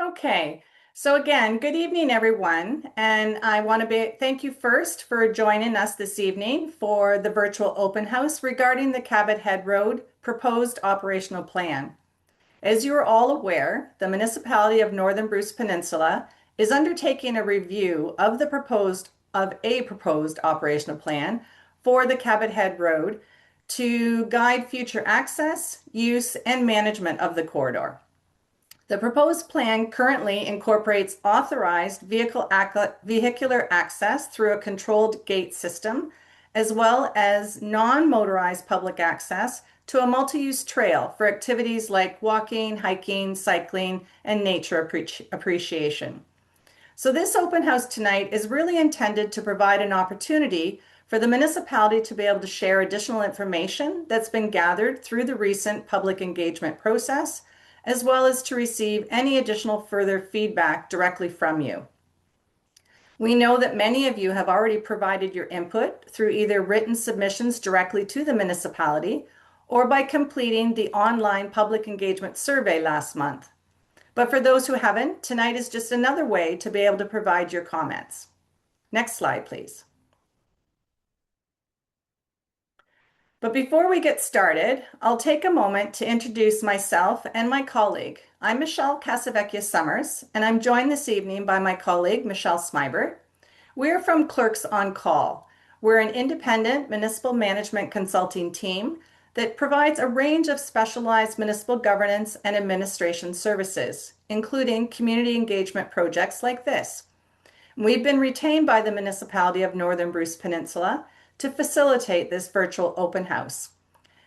Okay, so again, good evening, everyone. And I want to thank you first for joining us this evening for the virtual open house regarding the Cabot Head Road proposed operational plan. As you are all aware, the municipality of Northern Bruce Peninsula is undertaking a review of a proposed operational plan for the Cabot Head Road to guide future access, use, and management of the corridor. The proposed plan currently incorporates authorized vehicular access through a controlled gate system, as well as non-motorized public access to a multi-use trail for activities like walking, hiking, cycling, and nature appreciation. So this open house tonight is really intended to provide an opportunity for the municipality to be able to share additional information that's been gathered through the recent public engagement process, as well as to receive any additional further feedback directly from you. We know that many of you have already provided your input through either written submissions directly to the municipality or by completing the online public engagement survey last month. But for those who haven't, tonight is just another way to be able to provide your comments. Next slide, please. But before we get started, I'll take a moment to introduce myself and my colleague. I'm Michelle Casavecchia Summers, and I'm joined this evening by my colleague, Michelle Smybert. We're from Clerks on Call. We're an independent municipal management consulting team that provides a range of specialized municipal governance and administration services, including community engagement projects like this. We've been retained by the municipality of Northern Bruce Peninsula to facilitate this virtual open house.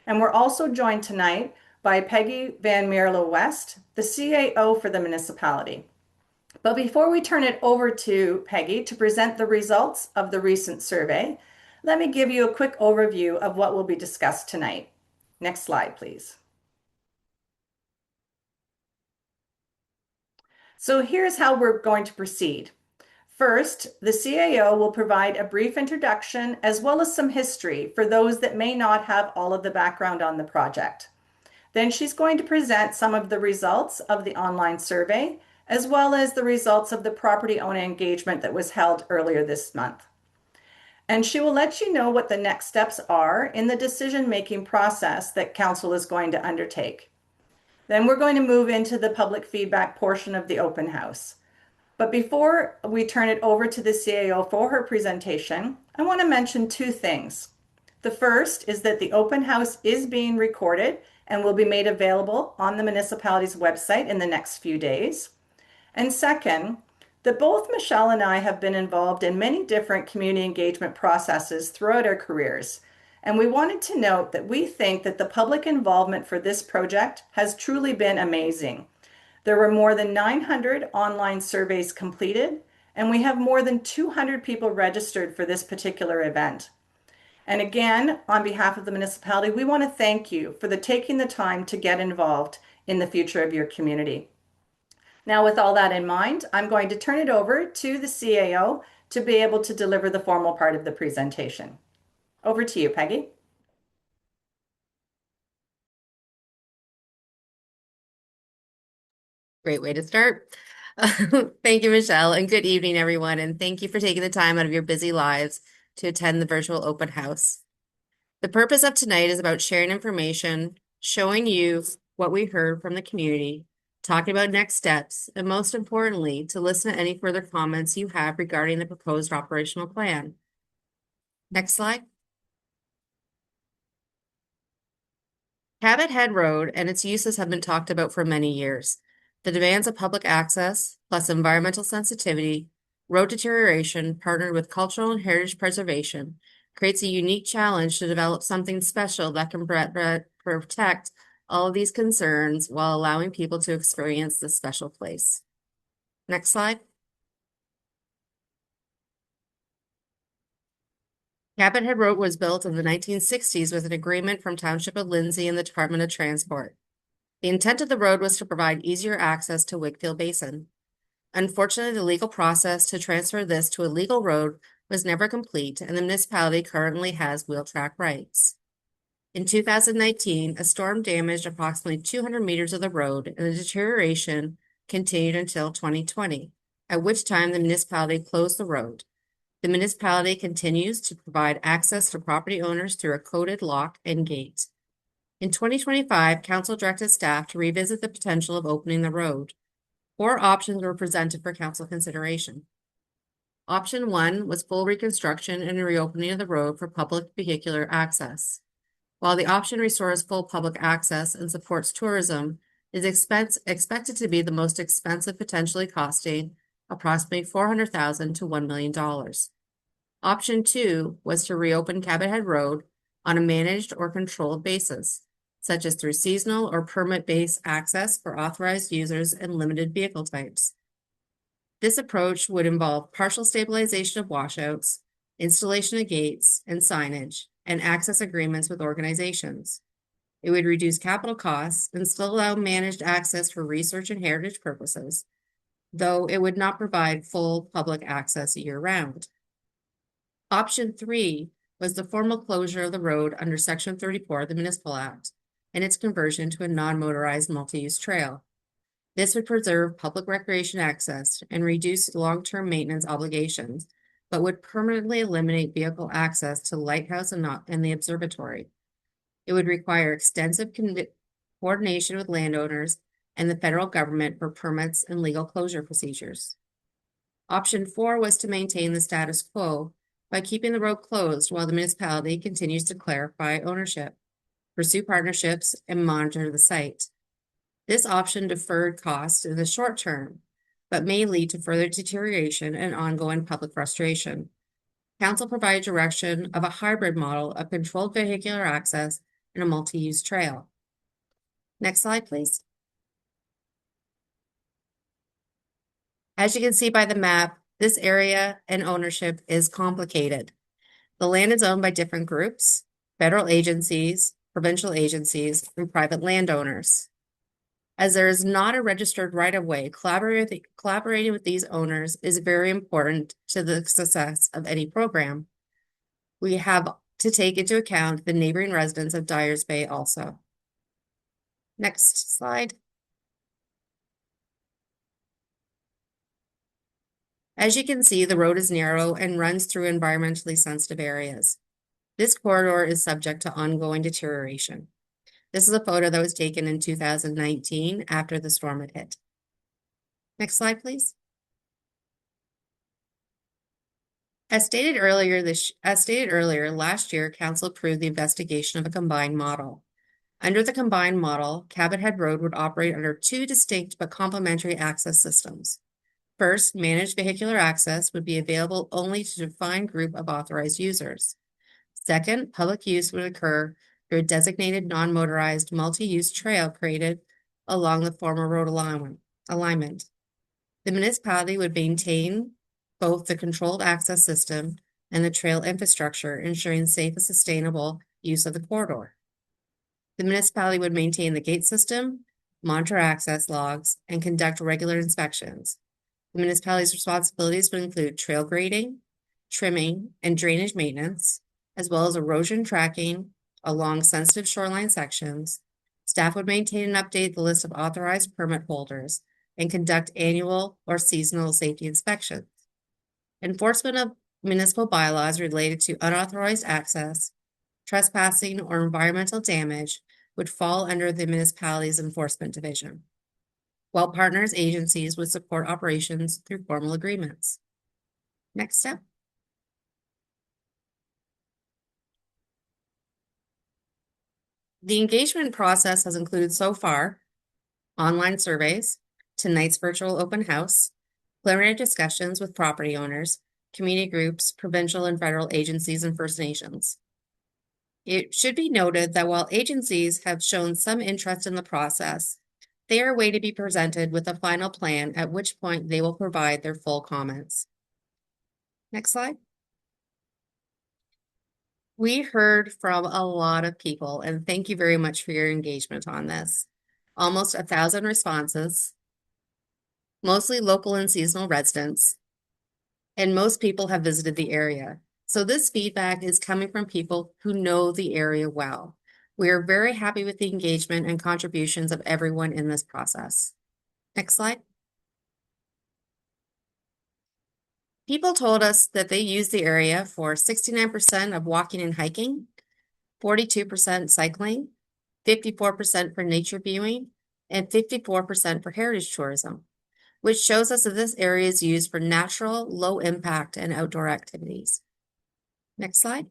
And we're also joined tonight by Peggy Van Mierlo West, the CAO for the municipality. But before we turn it over to Peggy to present the results of the recent survey, let me give you a quick overview of what will be discussed tonight. Next slide, please. So here's how we're going to proceed. First, the CAO will provide a brief introduction as well as some history for those that may not have all of the background on the project. Then she's going to present some of the results of the online survey, as well as the results of the property owner engagement that was held earlier this month. And she will let you know what the next steps are in the decision-making process that council is going to undertake. Then we're going to move into the public feedback portion of the open house. But before we turn it over to the CAO for her presentation, I want to mention two things. The first is that the open house is being recorded and will be made available on the municipality's website in the next few days. And second, that both Michelle and I have been involved in many different community engagement processes throughout our careers. And we wanted to note that we think that the public involvement for this project has truly been amazing. There were more than 900 online surveys completed, and we have more than 200 people registered for this particular event. And again, on behalf of the municipality, we want to thank you for taking the time to get involved in the future of your community. Now, with all that in mind, I'm going to turn it over to the CAO to be able to deliver the formal part of the presentation. Over to you, Peggy. Great way to start. Thank you, Michelle, and good evening, everyone. And thank you for taking the time out of your busy lives to attend the virtual open house. The purpose of tonight is about sharing information, showing you what we heard from the community, talking about next steps, and most importantly, to listen to any further comments you have regarding the proposed operational plan. Next slide. Cabot Head Road and its uses have been talked about for many years. The demands of public access, plus environmental sensitivity, road deterioration, partnered with cultural and heritage preservation, creates a unique challenge to develop something special that can protect all of these concerns while allowing people to experience this special place. Next slide. Cabot Head Road was built in the 1960s with an agreement from Township of Lindsay and the Department of Transport. The intent of the road was to provide easier access to Wakefield Basin. Unfortunately, the legal process to transfer this to a legal road was never complete, and the municipality currently has wheel track rights. In 2019, a storm damaged approximately 200 meters of the road, and the deterioration continued until 2020, at which time the municipality closed the road. The municipality continues to provide access to property owners through a coded lock and gate. In 2025, council directed staff to revisit the potential of opening the road. 4 options were presented for council consideration. Option 1 was full reconstruction and reopening of the road for public vehicular access. While the option restores full public access and supports tourism, is expected to be the most expensive, potentially costing approximately $400,000 to $1 million. Option 2 was to reopen Cabot Head Road on a managed or controlled basis, such as through seasonal or permit-based access for authorized users and limited vehicle types. This approach would involve partial stabilization of washouts, installation of gates and signage, and access agreements with organizations. It would reduce capital costs and still allow managed access for research and heritage purposes, though it would not provide full public access year-round. Option 3 was the formal closure of the road under Section 34 of the Municipal Act and its conversion to a non-motorized multi-use trail. This would preserve public recreation access and reduce long-term maintenance obligations, but would permanently eliminate vehicle access to the lighthouse and the observatory. It would require extensive coordination with landowners and the federal government for permits and legal closure procedures. Option 4 was to maintain the status quo by keeping the road closed while the municipality continues to clarify ownership, pursue partnerships, and monitor the site. This option deferred costs in the short term, but may lead to further deterioration and ongoing public frustration. Council provided direction of a hybrid model of controlled vehicular access and a multi-use trail. Next slide, please. As you can see by the map, this area and ownership is complicated. The land is owned by different groups, federal agencies, provincial agencies, and private landowners. As there is not a registered right-of-way, collaborating with these owners is very important to the success of any program. We have to take into account the neighboring residents of Dyers Bay also. Next slide. As you can see, the road is narrow and runs through environmentally sensitive areas. This corridor is subject to ongoing deterioration. This is a photo that was taken in 2019 after the storm had hit. Next slide, please. As stated earlier, last year, Council approved the investigation of a combined model. Under the combined model, Cabot Head Road would operate under 2 distinct but complementary access systems. First, managed vehicular access would be available only to a defined group of authorized users. Second, public use would occur through a designated non-motorized multi-use trail created along the former road alignment. The municipality would maintain both the controlled access system and the trail infrastructure, ensuring safe and sustainable use of the corridor. The municipality would maintain the gate system, monitor access logs, and conduct regular inspections. The municipality's responsibilities would include trail grading, trimming, and drainage maintenance, as well as erosion tracking along sensitive shoreline sections. Staff would maintain and update the list of authorized permit holders and conduct annual or seasonal safety inspections. Enforcement of municipal bylaws related to unauthorized access, trespassing, or environmental damage would fall under the municipality's enforcement division, while partners agencies would support operations through formal agreements. Next step. The engagement process has included so far online surveys, tonight's virtual open house, preliminary discussions with property owners, community groups, provincial and federal agencies, and First Nations. It should be noted that while agencies have shown some interest in the process, they are waiting to be presented with a final plan, at which point they will provide their full comments. Next slide. We heard from a lot of people, and thank you very much for your engagement on this. Almost 1,000 responses, mostly local and seasonal residents, and most people have visited the area. So this feedback is coming from people who know the area well. We are very happy with the engagement and contributions of everyone in this process. Next slide. People told us that they use the area for 69% of walking and hiking, 42% cycling, 54% for nature viewing, and 54% for heritage tourism, which shows us that this area is used for natural, low impact, and outdoor activities. Next slide.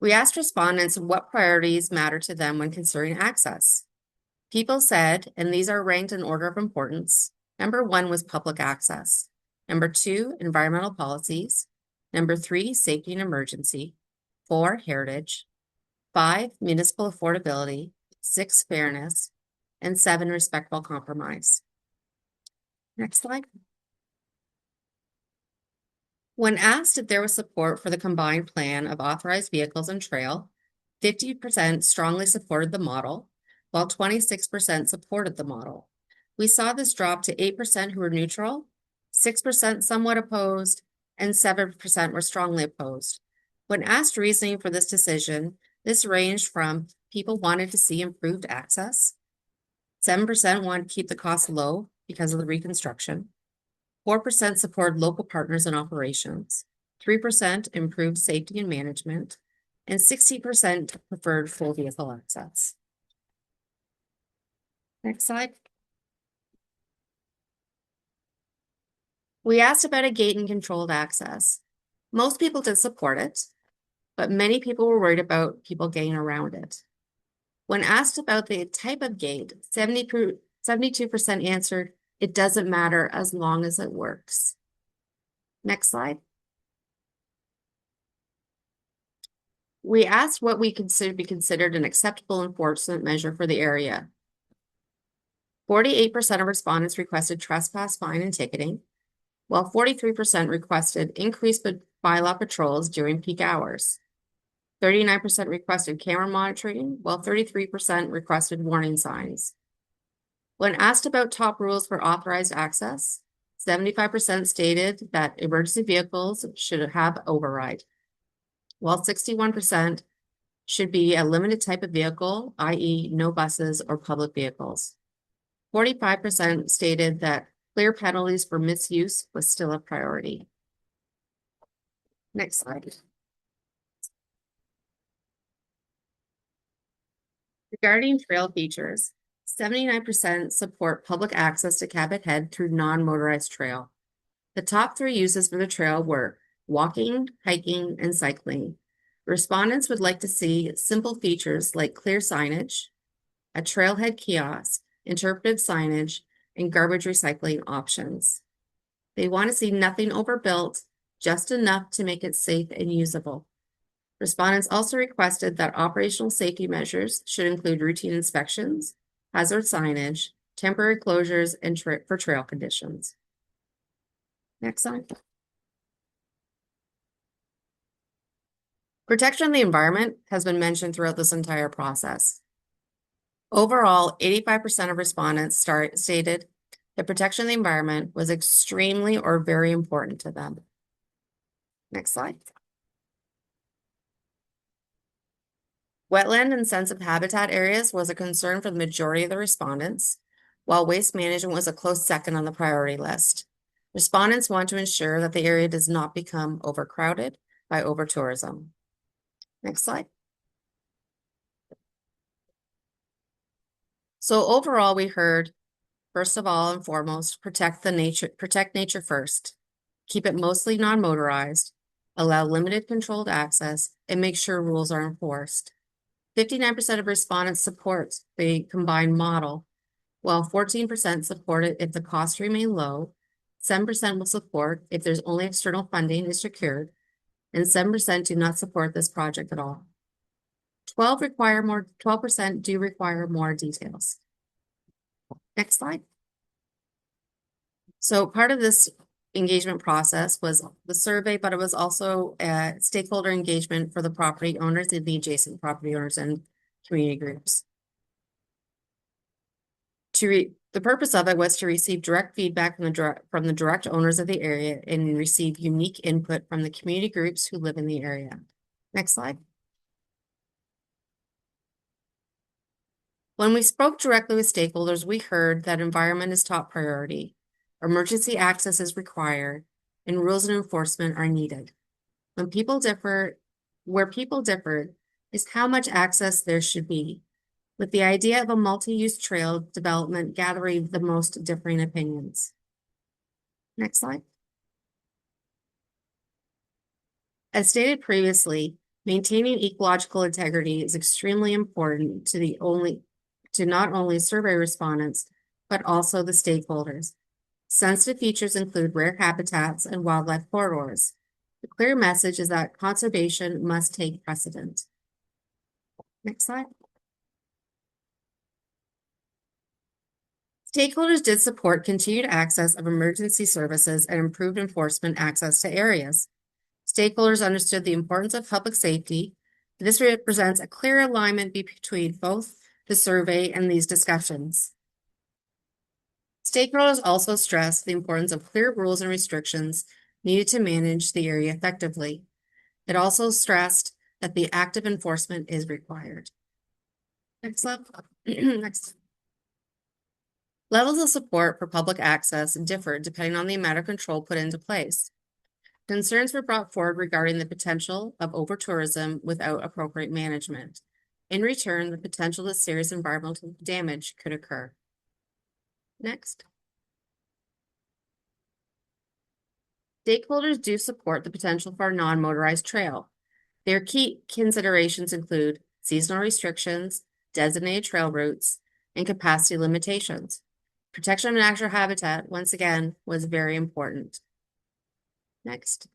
We asked respondents what priorities matter to them when considering access. People said, and these are ranked in order of importance, number 1 was public access. Number 2, environmental policies. Number 3, safety and emergency. 4, heritage. 5, municipal affordability. 6, fairness. And 7, respectful compromise. Next slide. When asked if there was support for the combined plan of authorized vehicles and trail, 50% strongly supported the model, while 26% supported the model. We saw this drop to 8% who were neutral, 6% somewhat opposed, and 7% were strongly opposed. When asked reasoning for this decision, this ranged from people wanted to see improved access, 7% wanted to keep the cost low because of the reconstruction, 4% support local partners and operations, 3% improved safety and management, and 60% preferred full vehicle access. Next slide. We asked about a gate and controlled access. Most people did support it, but many people were worried about people getting around it. When asked about the type of gate, 72% answered, it doesn't matter as long as it works. Next slide. We asked what we consider be considered an acceptable enforcement measure for the area. 48% of respondents requested trespass, fine, and ticketing, while 43% requested increased bylaw patrols during peak hours. 39% requested camera monitoring, while 33% requested warning signs. When asked about top rules for authorized access, 75% stated that emergency vehicles should have override, while 61% should be a limited type of vehicle, i.e. no buses or public vehicles. 45% stated that clear penalties for misuse was still a priority. Next slide. Regarding trail features, 79% support public access to Cabot Head through non-motorized trail. The top 3 uses for the trail were walking, hiking, and cycling. Respondents would like to see simple features like clear signage, a trailhead kiosk, interpretive signage, and garbage recycling options. They want to see nothing overbuilt, just enough to make it safe and usable. Respondents also requested that operational safety measures should include routine inspections, hazard signage, temporary closures, and for trail conditions. Next slide. Protection of the environment has been mentioned throughout this entire process. Overall, 85% of respondents stated that protection of the environment was extremely or very important to them. Next slide. Wetland and sensitive habitat areas was a concern for the majority of the respondents, while waste management was a close second on the priority list. Respondents want to ensure that the area does not become overcrowded by over-tourism. Next slide. So overall, we heard, first of all and foremost, protect nature first, keep it mostly non-motorized, allow limited controlled access, and make sure rules are enforced. 59% of respondents support the combined model, while 14% support it if the costs remain low, 7% will support if there's only external funding is secured, and 7% do not support this project at all. 12% do require more details. Next slide. So part of this engagement process was the survey, but it was also stakeholder engagement for the property owners and the adjacent property owners and community groups. The purpose of it was to receive direct feedback from the direct owners of the area and receive unique input from the community groups who live in the area. Next slide. When we spoke directly with stakeholders, we heard that environment is top priority. emergency access is required, and rules and enforcement are needed. Where people differed is how much access there should be, with the idea of a multi-use trail development gathering the most differing opinions. Next slide. As stated previously, maintaining ecological integrity is extremely important to not only survey respondents, but also the stakeholders. Sensitive features include rare habitats and wildlife corridors. The clear message is that conservation must take precedent. Next slide. Stakeholders did support continued access of emergency services and improved enforcement access to areas. Stakeholders understood the importance of public safety. This represents a clear alignment between both the survey and these discussions. Stakeholders also stressed the importance of clear rules and restrictions needed to manage the area effectively. It also stressed that the active enforcement is required. Next slide. Next. Levels of support for public access differed depending on the amount of control put into place. Concerns were brought forward regarding the potential of over-tourism without appropriate management. In return, the potential that serious environmental damage could occur. Next. Stakeholders do support the potential for a non-motorized trail. Their key considerations include seasonal restrictions, designated trail routes, and capacity limitations. Protection of natural habitat, once again, was very important. Next.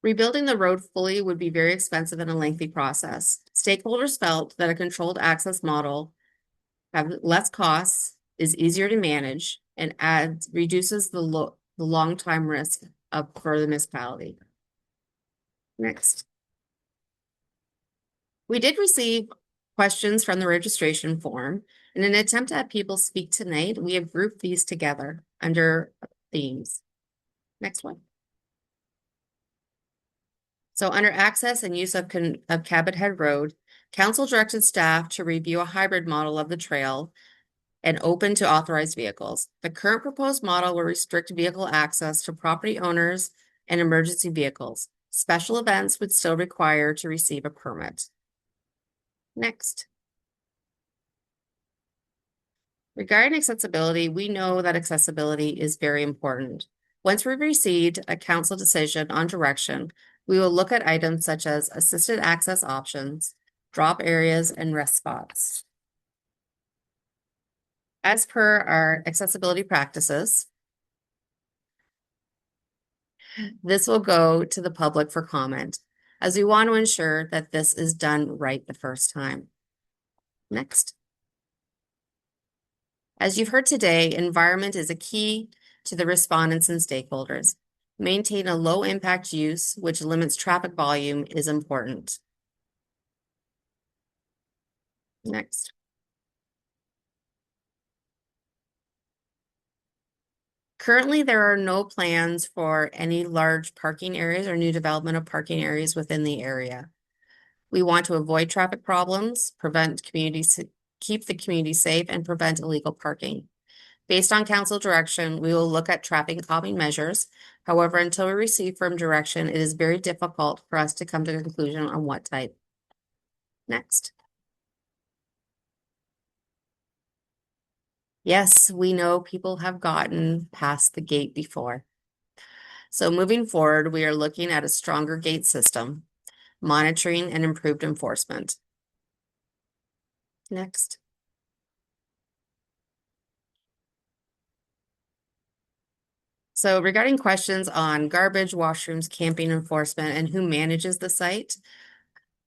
Rebuilding the road fully would be very expensive and a lengthy process. Stakeholders felt that a controlled access model have less costs, is easier to manage, and reduces the long time risk for the municipality. Next. We did receive questions from the registration form. In an attempt to have people speak tonight, we have grouped these together under themes. Next one. So under access and use of Cabot Head Road, council directed staff to review a hybrid model of the trail and open to authorized vehicles. The current proposed model will restrict vehicle access to property owners and emergency vehicles. Special events would still require to receive a permit. Next. Regarding accessibility, we know that accessibility is very important. Once we've received a council decision on direction, we will look at items such as assisted access options, drop areas, and rest spots. As per our accessibility practices, this will go to the public for comment, as we want to ensure that this is done right the first time. Next. As you've heard today, environment is a key to the respondents and stakeholders. Maintain a low impact use, which limits traffic volume, is important. Next. Currently, there are no plans for any large parking areas or new development of parking areas within the area. We want to avoid traffic problems, keep the community safe, and prevent illegal parking. Based on council direction, we will look at traffic calming measures. However, until we receive firm direction, it is very difficult for us to come to a conclusion on what type. Next. Yes, we know people have gotten past the gate before. So moving forward, we are looking at a stronger gate system, monitoring, and improved enforcement. Next. So regarding questions on garbage, washrooms, camping enforcement, and who manages the site,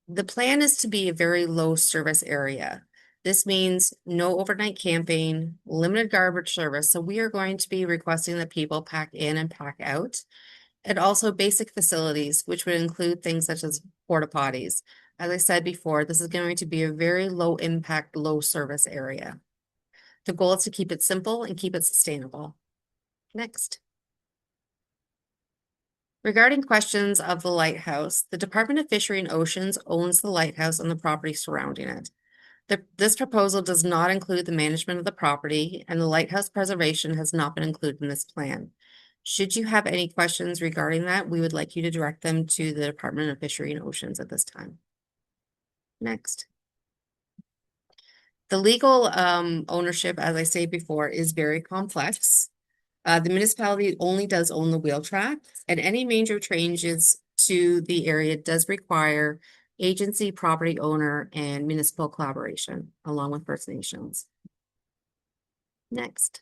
the plan is to be a very low service area. This means no overnight camping, limited garbage service. So we are going to be requesting that people pack in and pack out, and also basic facilities, which would include things such as porta potties. As I said before, this is going to be a very low impact, low service area. The goal is to keep it simple and keep it sustainable. Next. Regarding questions of the lighthouse, the Department of Fishery and Oceans owns the lighthouse and the property surrounding it. This proposal does not include the management of the property, and the lighthouse preservation has not been included in this plan. Should you have any questions regarding that, we would like you to direct them to the Department of Fishery and Oceans at this time. Next. The legal ownership, as I said before, is very complex. The municipality only does own the wheel track, and any major changes to the area does require agency, property owner, and municipal collaboration, along with First Nations. Next.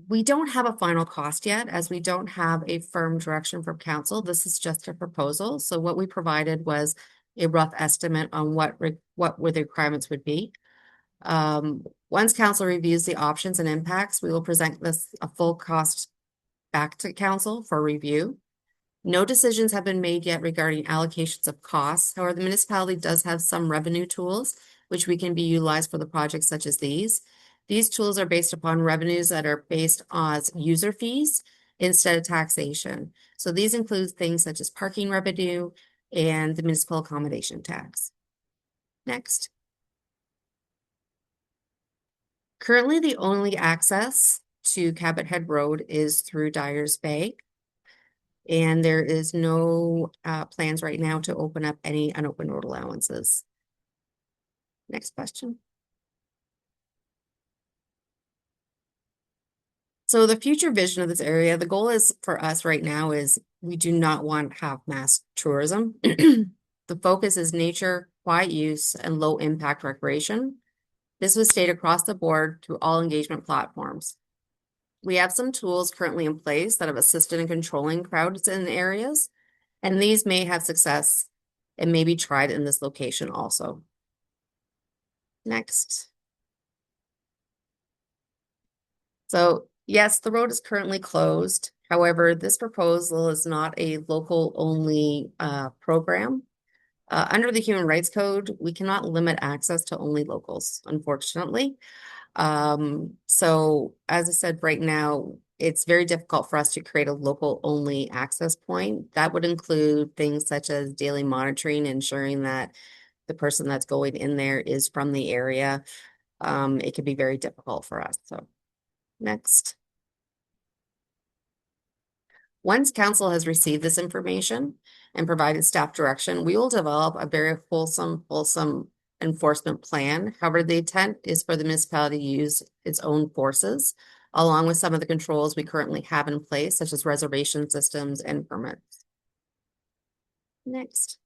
We don't have a final cost yet, as we don't have a firm direction from council. This is just a proposal. So what we provided was a rough estimate on what the requirements would be. Once council reviews the options and impacts, we will present a full cost back to council for review. No decisions have been made yet regarding allocations of costs. However, the municipality does have some revenue tools which we can be utilized for the projects such as these. These tools are based upon revenues that are based on user fees instead of taxation. So these include things such as parking revenue and the municipal accommodation tax. Next. Currently, the only access to Cabot Head Road is through Dyer's Bay. And there is no plans right now to open up any unopened road allowances. Next question. So the future vision of this area, the goal is for us right now is we do not want to have mass tourism. The focus is nature, quiet use, and low impact recreation. This was stated across the board through all engagement platforms. We have some tools currently in place that have assisted in controlling crowds in areas, and these may have success and may be tried in this location also. Next. So yes, the road is currently closed. However, this proposal is not a local only program. Under the Human Rights Code, we cannot limit access to only locals, unfortunately. So as I said, right now, it's very difficult for us to create a local only access point. That would include things such as daily monitoring, ensuring that the person that's going in there is from the area. It can be very difficult for us. So next. Once council has received this information and provided staff direction, we will develop a very fulsome enforcement plan. However, the intent is for the municipality to use its own forces, along with some of the controls we currently have in place, such as reservation systems and permits. Next.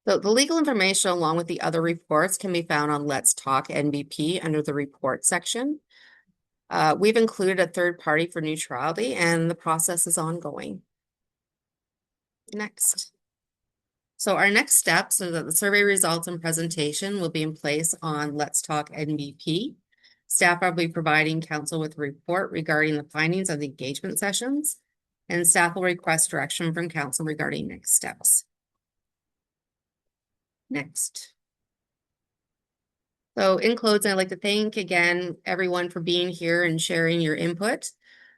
So the legal information along with the other reports can be found on Let's Talk NBP under the report section. We've included a third party for neutrality and the process is ongoing. Next. So our next steps are that the survey results and presentation will be in place on Let's Talk NBP. Staff will be providing council with a report regarding the findings of the engagement sessions, and staff will request direction from council regarding next steps. Next. So in closing, I'd like to thank again everyone for being here and sharing your input.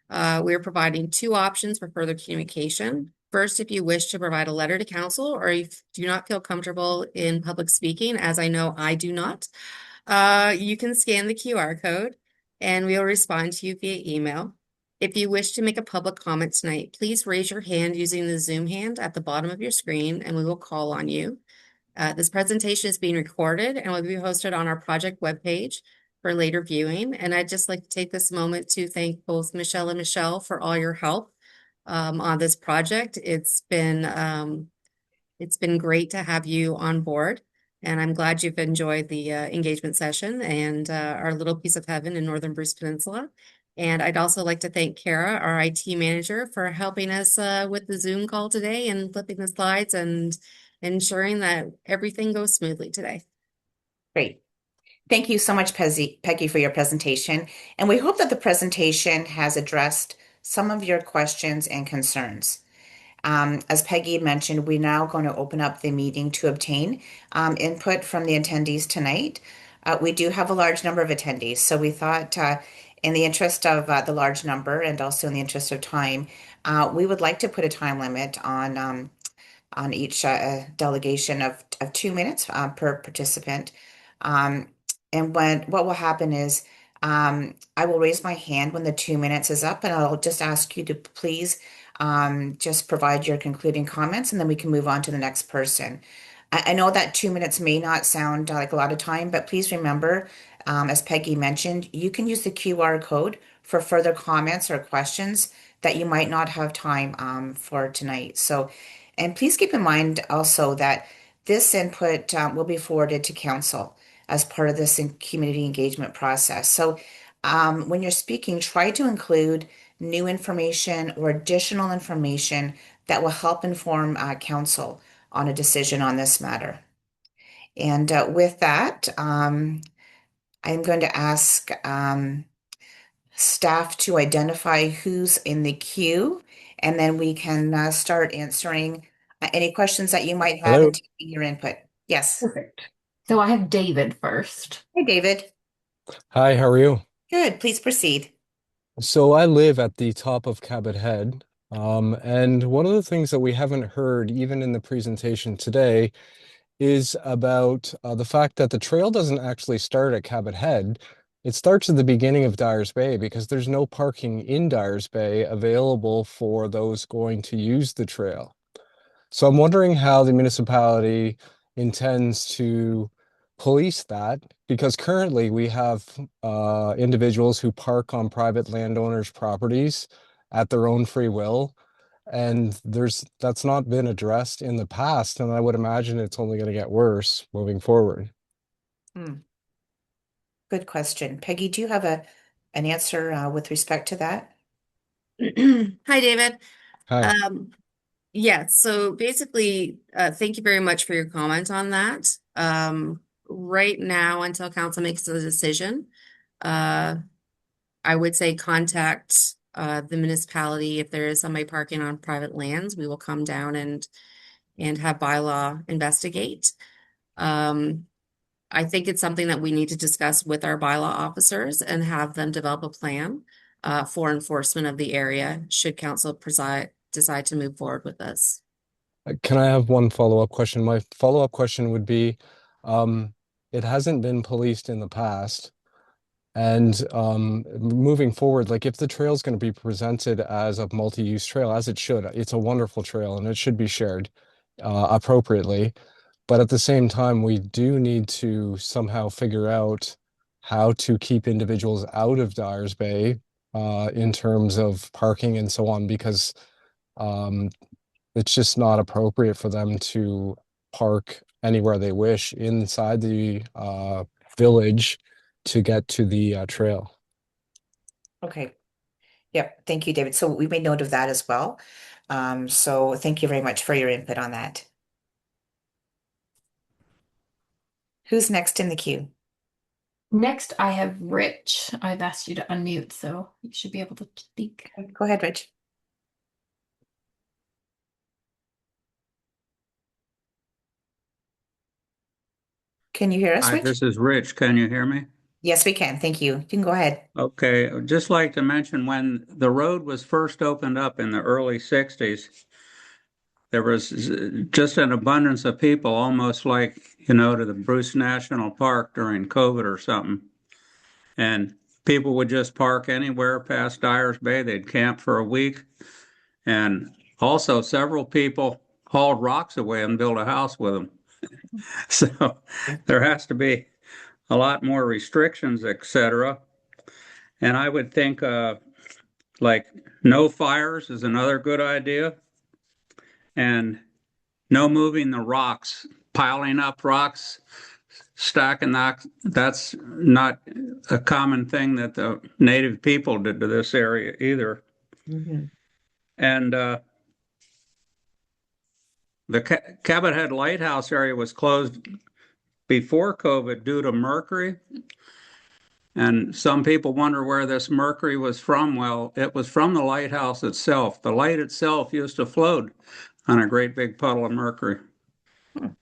We are providing two options for further communication. First, if you wish to provide a letter to council or if you do not feel comfortable in public speaking, as I know I do not, you can scan the QR code and we will respond to you via email. If you wish to make a public comment tonight, please raise your hand using the Zoom hand at the bottom of your screen and we will call on you. This presentation is being recorded and will be posted on our project webpage for later viewing. And I'd just like to take this moment to thank both Michelle and Michelle for all your help on this project. It's been great to have you on board. And I'm glad you've enjoyed the engagement session and our little piece of heaven in Northern Bruce Peninsula. And I'd also like to thank Kara, our IT manager, for helping us with the Zoom call today and flipping the slides and ensuring that everything goes smoothly today. Great. Thank you so much, Peggy, for your presentation. And we hope that the presentation has addressed some of your questions and concerns. As Peggy mentioned, we're now going to open up the meeting to obtain input from the attendees tonight. We do have a large number of attendees, so we thought in the interest of the large number and also in the interest of time, We would like to put a time limit on each delegation of 2 minutes per participant. Um, and what will happen is I will raise my hand when the 2 minutes is up, and I'll just ask you to please just provide your concluding comments, and then we can move on to the next person. I know that 2 minutes may not sound like a lot of time, but please remember, as Peggy mentioned, you can use the QR code for further comments or questions that you might not have time for tonight. So, and please keep in mind also that this input will be forwarded to council as part of this community engagement process. So, when you're speaking, try to include new information or additional information that will help inform council on a decision on this matter. And with that, I'm going to ask staff to identify who's in the queue, and then we can start answering any questions that you might have and Hello. taking your input. Yes. Perfect. So I have David first. Hey, David. Hi, how are you? Good. Please proceed. So I live at the top of Cabot Head. And one of the things that we haven't heard, even in the presentation today, is about the fact that the trail doesn't actually start at Cabot Head. It starts at the beginning of Dyers Bay because there's no parking in Dyers Bay available for those going to use the trail. So I'm wondering how the municipality intends to police that, because currently we have individuals who park on private landowners' properties at their own free will, and that's not been addressed in the past, and I would imagine it's only going to get worse moving forward. Hmm. Good question. Peggy, do you have an answer with respect to that? Hi, David. Hi. Um, yeah, so basically, thank you very much for your comment on that. Right now, until council makes a decision, uh, I would say contact the municipality if there is somebody parking on private lands. We will come down and have bylaw investigate. I think it's something that we need to discuss with our bylaw officers and have them develop a plan for enforcement of the area should council decide to move forward with this. Can I have one follow-up question? My follow-up question would be, um, it hasn't been policed in the past. And moving forward, like if the trail is going to be presented as a multi-use trail, as it should, it's a wonderful trail and it should be shared appropriately. But at the same time, we do need to somehow figure out how to keep individuals out of Dyers Bay in terms of parking and so on, because um, it's just not appropriate for them to park anywhere they wish inside the village to get to the trail. Okay. Yep. Thank you, David. So we made note of that as well. So thank you very much for your input on that. Who's next in the queue? Next, I have Rich. I've asked you to unmute, so you should be able to speak. Go ahead, Rich. Can you hear us, Hi, Rich? this is Rich. Can you hear me? Yes, we can. Thank you. You can go ahead. Okay, I'd just like to mention when the road was first opened up in the early 60s, there was just an abundance of people, almost like, to the Bruce National Park during COVID or something. And people would just park anywhere past Dyers Bay. They'd camp for a week. And also, several people hauled rocks away and built a house with them. So there has to be a lot more restrictions, etc. And I would think like no fires is another good idea, and no moving the rocks, piling up rocks, stacking that. That's not a common thing that the native people did to this area either. Mhm. And the Cabot Head Lighthouse area was closed before COVID due to mercury. And some people wonder where this mercury was from. Well, it was from the lighthouse itself. The light itself used to float on a great big puddle of mercury.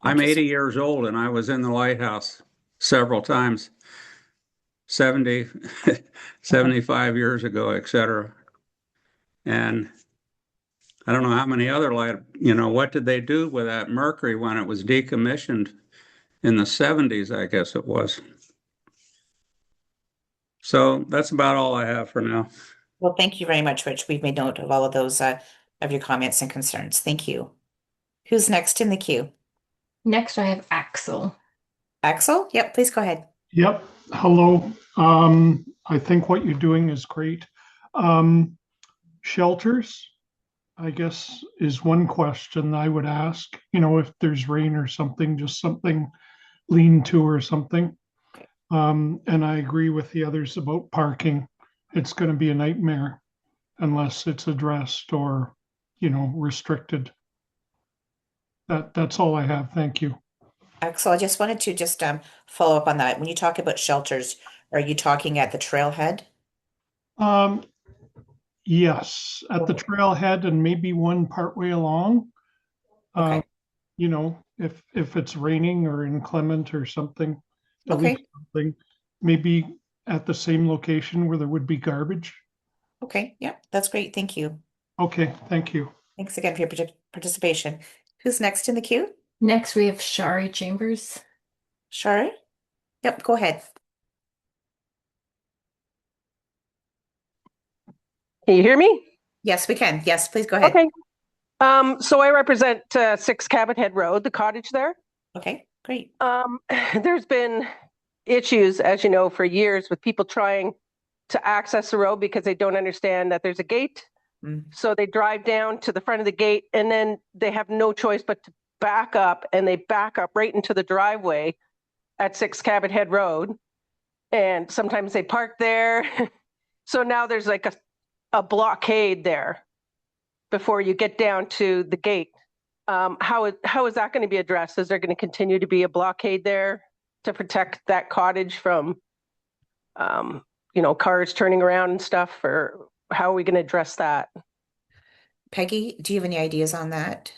I'm 80 Interesting. years old and I was in the lighthouse several times, 70, 75 years ago, etc. And I don't know how many other what did they do with that mercury when it was decommissioned in the 70s, I guess it was. So that's about all I have for now. Well, thank you very much, Rich. We've made note of all of those, of your comments and concerns. Thank you. Who's next in the queue? Next, I have Axel. Axel? Yep, please go ahead. Yep. Hello. I think what you're doing is great. Shelters, I guess, is one question I would ask. You know, if there's rain or something, just something lean to or something. And I agree with the others about parking. It's going to be a nightmare unless it's addressed or, you know, restricted. That's all I have. Thank you. Axel, I just wanted to follow up on that. When you talk about shelters, are you talking at the trailhead? Yes, at the Okay. trailhead and maybe one partway along. Okay. You know, if it's raining or inclement or something, at least Okay. something, maybe at the same location where there would be garbage. Okay. Yep, that's great. Thank you. Okay, thank you. Thanks again for your participation. Who's next in the queue? Next, we have Shari Chambers. Shari? Yep, go ahead. Can you hear me? Yes, we can. Yes, please go ahead. Okay. So I represent 6 Cabot Head Road, the cottage there. Okay, great. There's been issues, as you know, for years with people trying to access the road because they don't understand that there's a gate. So they drive down to the front of the gate and then they have no choice but to back up, and they back up right into the driveway at 6 Cabot Head Road. And sometimes they park there. So now there's like a blockade there before you get down to the gate. How is that going to be addressed? Is there going to continue to be a blockade there to protect that cottage from, cars turning around and stuff? Or how are we going to address that? Peggy, do you have any ideas on that?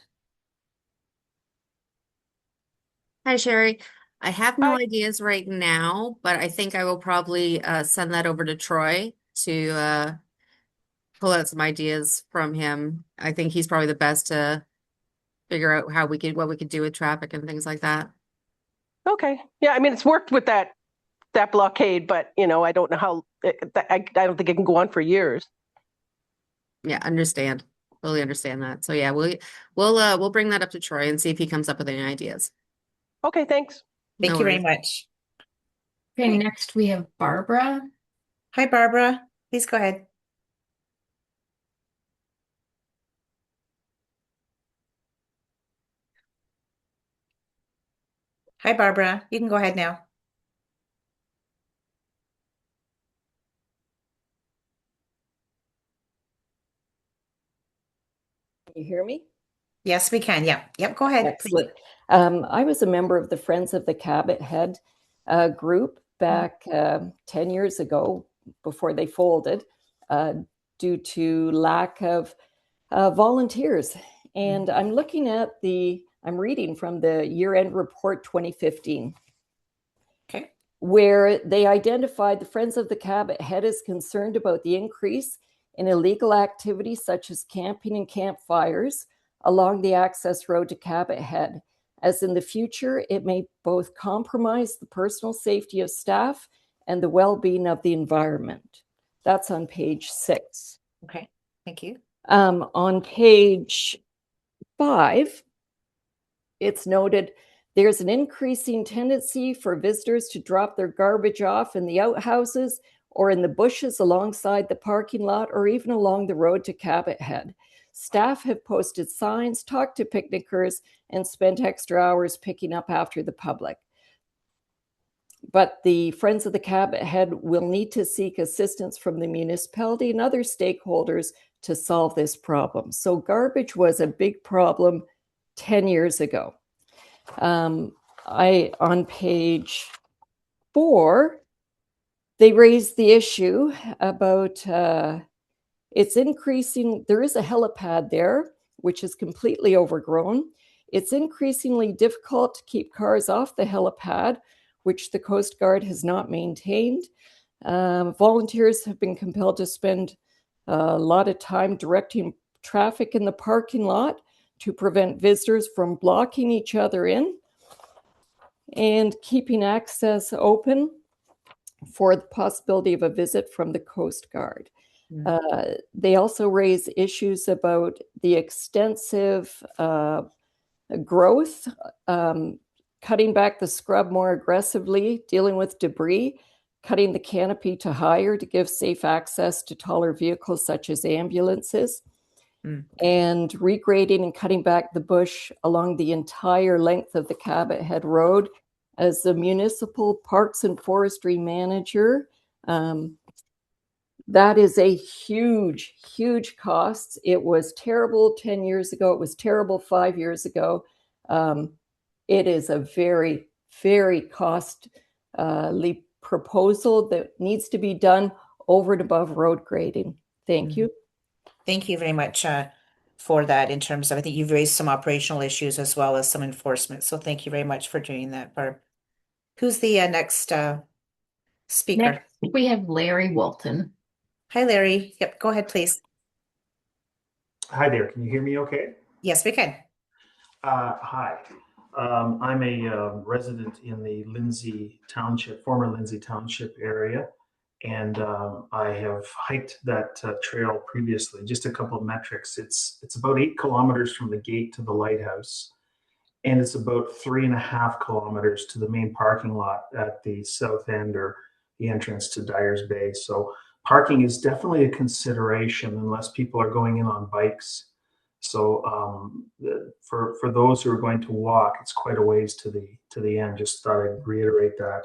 Hi, Sherry. I have no Hi. ideas right now, but I think I will probably send that over to Troy to pull out some ideas from him. I think he's probably the best to figure out what we could do with traffic and things like that. Okay. Yeah, I mean, it's worked with that blockade, but I don't know how. I don't think it can go on for years. Yeah, totally understand that. So yeah, we'll bring that up to Troy and see if he comes up with any ideas. Okay, thanks. Thank No you very worries. much. Okay, Okay. next we have Barbara. Hi, Barbara. Please go ahead. Hi, Barbara. You can go ahead now. You hear me? Yes, we can. Yep. Yep. Go ahead, please. Excellent. I was a member of the Friends of the Cabot Head group back 10 years ago before they folded due to lack of volunteers. And I'm reading from the year-end report 2015. Okay. Where they identified the Friends of the Cabot Head as concerned about the increase in illegal activities such as camping and campfires along the access road to Cabot Head, as in the future it may both compromise the personal safety of staff and the well-being of the environment. That's on page 6. Okay. Thank you. On page 5, it's noted there's an increasing tendency for visitors to drop their garbage off in the outhouses or in the bushes alongside the parking lot or even along the road to Cabot Head. Staff have posted signs, talked to picnickers, and spent extra hours picking up after the public. But the Friends of the Cabot Head will need to seek assistance from the municipality and other stakeholders to solve this problem. So garbage was a big problem 10 years ago. On page 4, they raised the issue about it's increasing. There is a helipad there, which is completely overgrown. It's increasingly difficult to keep cars off the helipad, which the Coast Guard has not maintained. Volunteers have been compelled to spend a lot of time directing traffic in the parking lot to prevent visitors from blocking each other in, and keeping access open for the possibility of a visit from the Coast Guard. They also raise issues about the extensive growth, cutting back the scrub more aggressively, dealing with debris, cutting the canopy to higher to give safe access to taller vehicles such as ambulances, and regrading and cutting back the bush along the entire length of the Cabot Head Road. As the municipal parks and forestry manager, that is a huge, huge cost. It was terrible 10 years ago. It was terrible 5 years ago. It is a very, very costly proposal that needs to be done over and above road grading. Thank you. Thank you very much for that in terms of, I think you've raised some operational issues as well as some enforcement. So thank you very much for doing that, Barb. Who's the next speaker? Next, we have Larry Walton. Hi, Larry. Yep, go ahead, please. Hi there. Can you hear me okay? Yes, we can. Hi. I'm a resident in the Lindsay Township, former Lindsay Township area, and I have hiked that trail previously. Just a couple of metrics. It's about 8 kilometers from the gate to the lighthouse, and it's about 3.5 kilometers to the main parking lot at the south end, or the entrance to Dyer's Bay. So parking is definitely a consideration unless people are going in on bikes. So for those who are going to walk, it's quite a ways to the end. Just thought I'd reiterate that.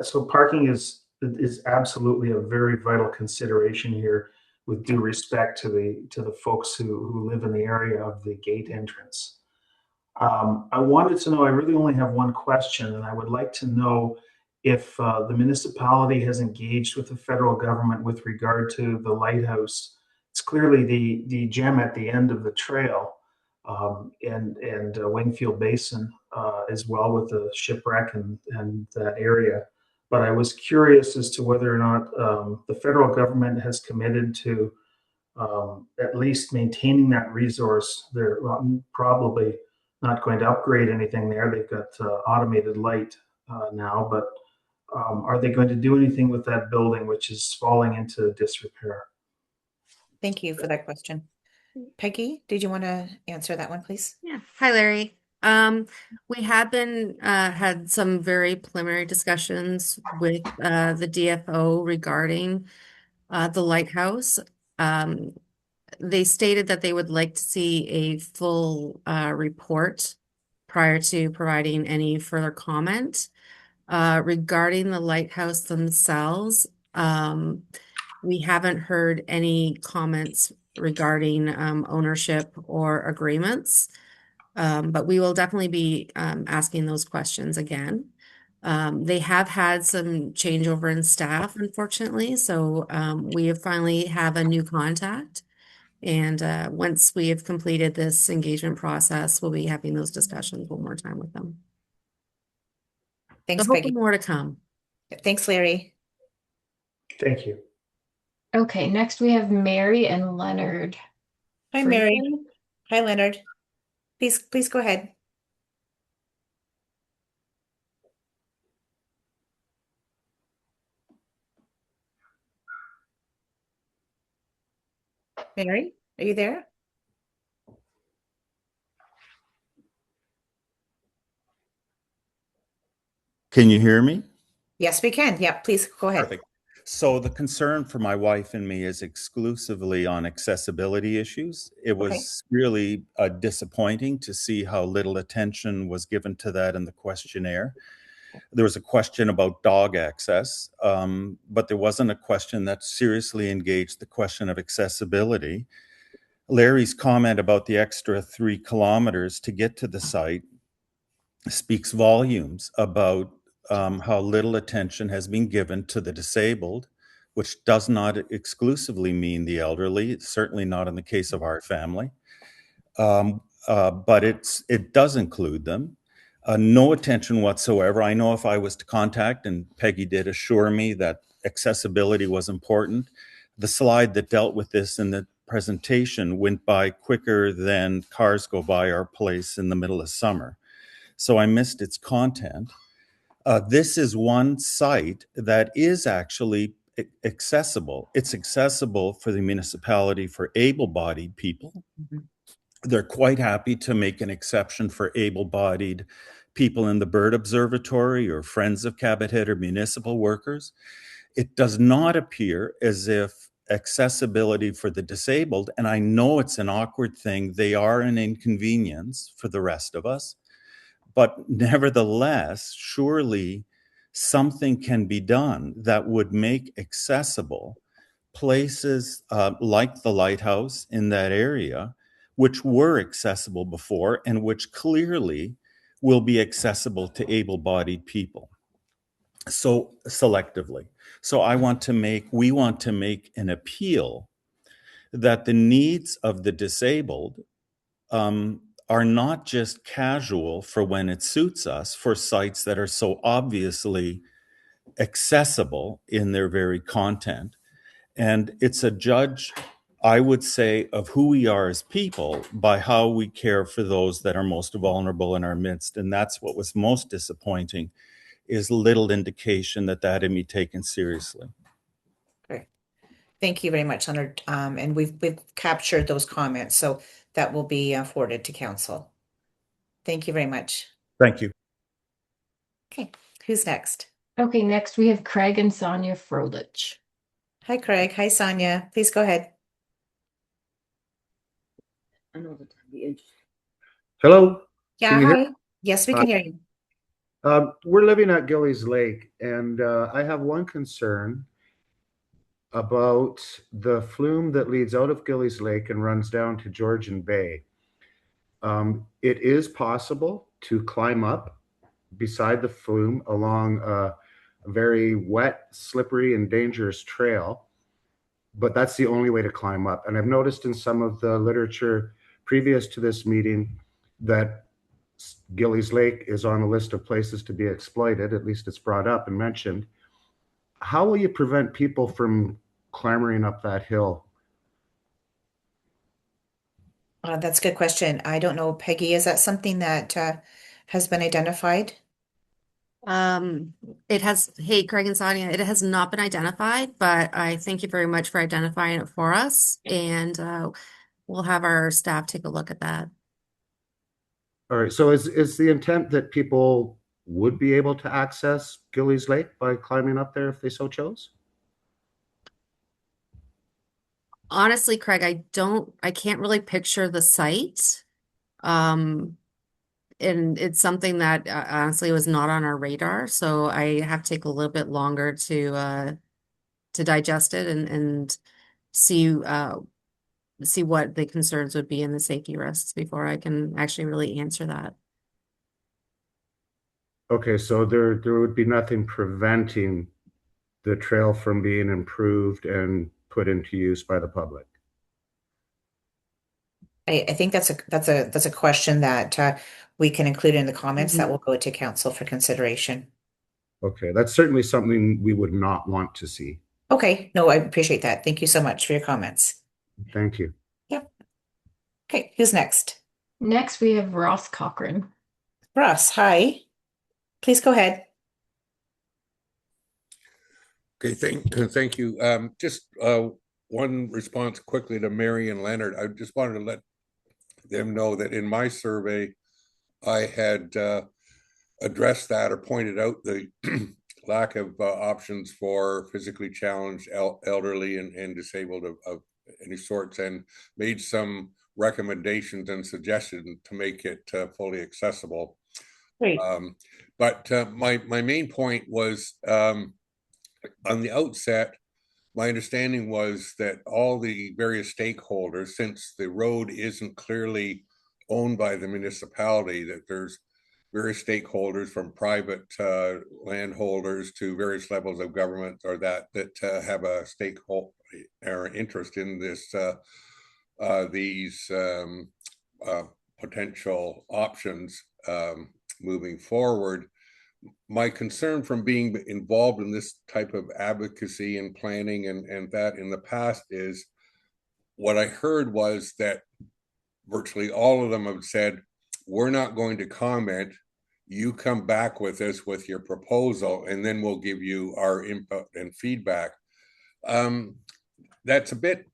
So parking is absolutely a very vital consideration here, with due respect to the folks who live in the area of the gate entrance. I wanted to know, I really only have one question, and I would like to know if the municipality has engaged with the federal government with regard to the lighthouse. It's clearly the gem at the end of the trail, and Wingfield Basin as well, with the shipwreck and that area. But I was curious as to whether or not the federal government has committed to at least maintaining that resource. They're probably not going to upgrade anything there. They've got automated light now, but are they going to do anything with that building, which is falling into disrepair? Thank you for that question. Peggy, did you want to answer that one, please? Yeah. Hi, Larry. We have been had some very preliminary discussions with the DFO regarding the lighthouse. They stated that they would like to see a full report prior to providing any further comment. Regarding the lighthouse themselves, we haven't heard any comments regarding ownership or agreements, but we will definitely be asking those questions again. They have had some changeover in staff, unfortunately, so we have finally have a new contact. And once we have completed this engagement process, we'll be having those discussions one more time with them. Thanks, So Peggy. hoping more to come. Thanks, Larry. Thank you. Okay, next we have Mary and Leonard. Hi, Mary. Friedman. Hi, Leonard. Please go ahead. Mary, are you there? Can you hear me? Yes, we can. Yeah, please go ahead. Perfect. So the concern for my wife and me is exclusively on accessibility issues. It was really disappointing to see how little attention was given to that in the questionnaire. There was a question about dog access, but there wasn't a question that seriously engaged the question of accessibility. Larry's comment about the extra 3 kilometers to get to the site speaks volumes about how little attention has been given to the disabled, which does not exclusively mean the elderly, certainly not in the case of our family, but it does include them. No attention whatsoever. I know if I was to contact, and Peggy did assure me that accessibility was important, the slide that dealt with this in the presentation went by quicker than cars go by our place in the middle of summer. So I missed its content. This is one site that is actually accessible. It's accessible for the municipality for able-bodied people. They're quite happy to make an exception for able-bodied people in the Bird Observatory or Friends of Cabot Head or municipal workers. It does not appear as if accessibility for the disabled, and I know it's an awkward thing, they are an inconvenience for the rest of us, but nevertheless, surely something can be done that would make accessible places like the lighthouse in that area, which were accessible before and which clearly will be accessible to able-bodied people. So selectively. So we want to make an appeal that the needs of the disabled are not just casual for when it suits us for sites that are so obviously accessible in their very content. And it's a judge, I would say, of who we are as people by how we care for those that are most vulnerable in our midst. And that's what was most disappointing, is little indication that that would be taken seriously. Great. Thank you very much, Leonard. And we've captured those comments, so that will be forwarded to council. Thank you very much. Thank you. Okay, who's next? Okay, next we have Craig and Sonia Froelich. Hi, Craig. Hi, Sonia. Please go ahead. Hello. Yeah, Can you hi. Yes, we can hear you. We're living at Gillies Lake, and I have one concern about the flume that leads out of Gillies Lake and runs down to Georgian Bay. It is possible to climb up beside the flume along a very wet, slippery, and dangerous trail, but that's the only way to climb up. And I've noticed in some of the literature previous to this meeting that Gillies Lake is on the list of places to be exploited. At least it's brought up and mentioned. How will you prevent people from clambering up that hill? That's a good question. I don't know, Peggy, is that something that has been identified? Hey, Craig and Sonia, it has not been identified, but I thank you very much for identifying it for us. And we'll have our staff take a look at that. All right, so is the intent that people would be able to access Gillies Lake by climbing up there if they so chose? Honestly, Craig, I can't really picture the site. And it's something that honestly was not on our radar, so I have to take a little bit longer to digest it and see what the concerns would be and the safety risks before I can actually really answer that. Okay, so there would be nothing preventing the trail from being improved and put into use by the public. I think that's a question that we can include in the comments that will go to council for consideration. Okay, that's certainly something we would not want to see. Okay, no, I appreciate that. Thank you so much for your comments. Thank you. Yep. Okay, who's next? Next we have Ross Cochran. Ross, hi. Please go ahead. Okay, thank you. Just one response quickly to Mary and Leonard. I just wanted to let them know that in my survey, I had addressed that or pointed out the lack of options for physically challenged, elderly, and disabled of any sorts, and made some recommendations and suggestions to make it fully accessible. Great. But my main point was on the outset, my understanding was that all the various stakeholders, since the road isn't clearly owned by the municipality, that there's various stakeholders from private landholders to various levels of government or that have a stakeholder or interest in this these potential options moving forward. my concern from being involved in this type of advocacy and planning and that in the past is what I heard was that virtually all of them have said, we're not going to comment. You come back with us with your proposal, and then we'll give you our input and feedback. That's a bit,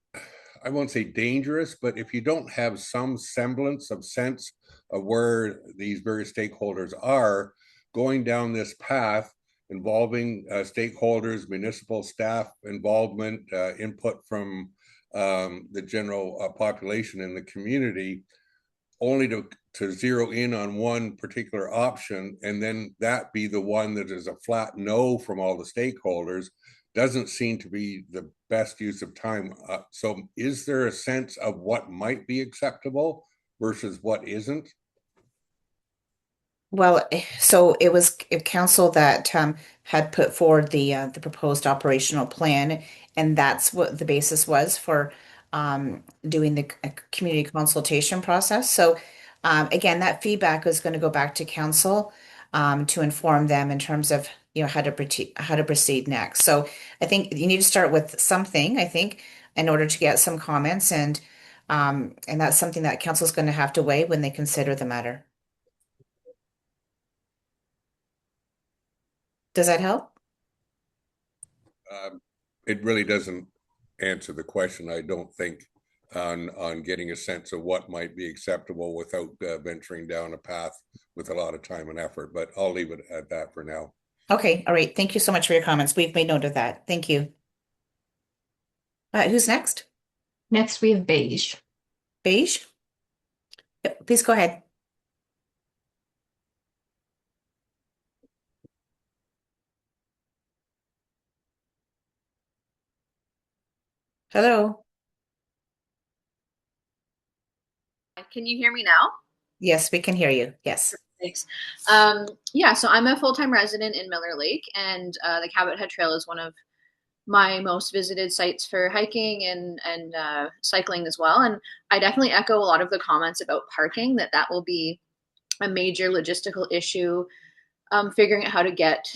I won't say dangerous, but if you don't have some semblance of sense of where these various stakeholders are, going down this path involving stakeholders, municipal staff involvement, input from the general population in the community, only to zero in on one particular option and then that be the one that is a flat no from all the stakeholders doesn't seem to be the best use of time. So is there a sense of what might be acceptable versus what isn't? Well, so it was council that had put forward the proposed operational plan, and that's what the basis was for doing the community consultation process. So again, that feedback is going to go back to council to inform them in terms of how to proceed next. So I think you need to start with something, I think, in order to get some comments, and that's something that council is going to have to weigh when they consider the matter. Does that help? It really doesn't answer the question, I don't think, on getting a sense of what might be acceptable without venturing down a path with a lot of time and effort. But I'll leave it at that for now. Okay, all right. Thank you so much for your comments. We've made note of that. Thank you. Who's next? Next, we have beige. Beige? Yep, please go ahead. Hello. Can you hear me now? Yes, we can hear you. Yes. Thanks. Yeah, so I'm a full-time resident in Miller Lake, and the Cabot Head Trail is one of my most visited sites for hiking and cycling as well. And I definitely echo a lot of the comments about parking, that will be a major logistical issue, figuring out how to get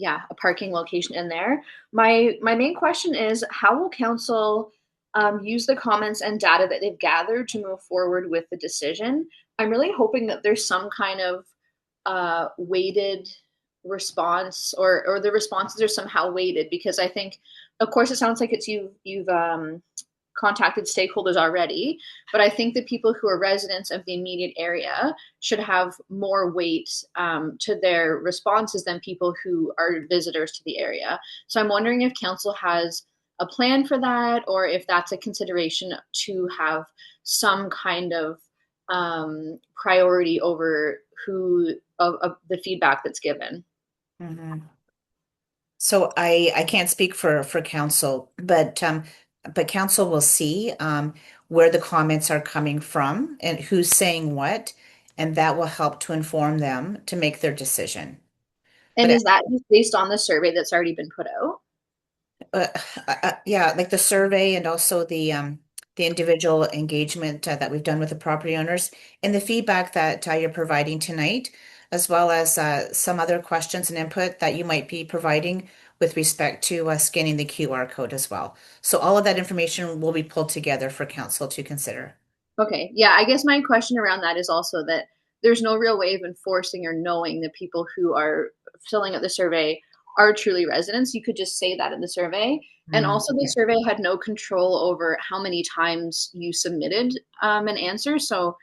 a parking location in there. My main question is, how will council use the comments and data that they've gathered to move forward with the decision? I'm really hoping that there's some kind of weighted response, or the responses are somehow weighted, because I think, of course, it sounds like you've contacted stakeholders already, but I think the people who are residents of the immediate area should have more weight to their responses than people who are visitors to the area. So I'm wondering if council has a plan for that, or if that's a consideration to have some kind of priority over who of the feedback that's given. Mm-hmm. So I can't speak for council, but council will see where the comments are coming from and who's saying what, and that will help to inform them to make their decision. And is that just based on the survey that's already been put out? Yeah, like the survey and also the individual engagement that we've done with the property owners, and the feedback that you're providing tonight, as well as some other questions and input that you might be providing with respect to scanning the QR code as well. So all of that information will be pulled together for council to consider. Okay, yeah, I guess my question around that is also that there's no real way of enforcing or knowing the people who are filling out the survey are truly residents. You could just say that in the survey. And also the survey had no control over how many times you submitted an answer. So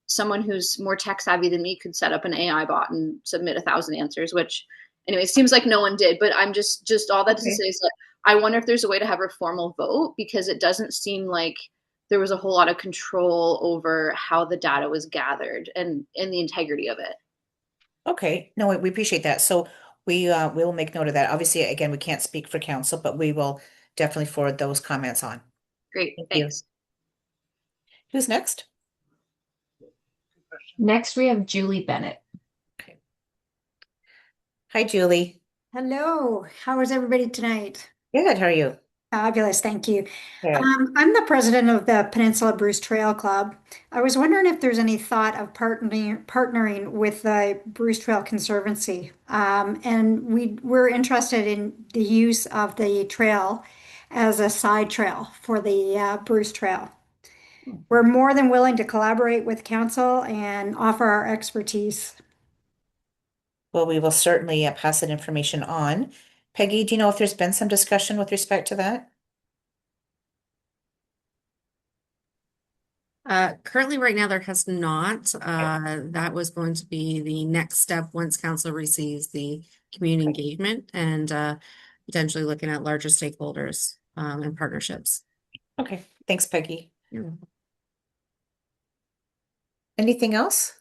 someone who's more tech savvy than me could set up an AI bot and submit 1,000 answers, which anyway, it seems like no one did. But I'm just all that to say is that I wonder if there's a way to have a formal vote, because it doesn't seem like there was a whole lot of control over how the data was gathered and the integrity of it. Okay, no, we appreciate that. So we will make note of that. Obviously, again, we can't speak for council, but we will definitely forward those comments on. Great, thanks. Who's next? Next, we have Julie Bennett. Okay. Hi, Julie. Hello. How is everybody tonight? Good. How are you? Fabulous, thank you. Good. I'm the president of the Peninsula Bruce Trail Club. I was wondering if there's any thought of partnering with the Bruce Trail Conservancy. And we're interested in the use of the trail as a side trail for the Bruce Trail. We're more than willing to collaborate with council and offer our expertise. Well, we will certainly pass that information on. Peggy, do you know if there's been some discussion with respect to that? Currently, right now, there has not. That was going to be the next step once council receives the community engagement and potentially looking at larger stakeholders and partnerships. Okay, thanks, Peggy. Yeah. Anything else?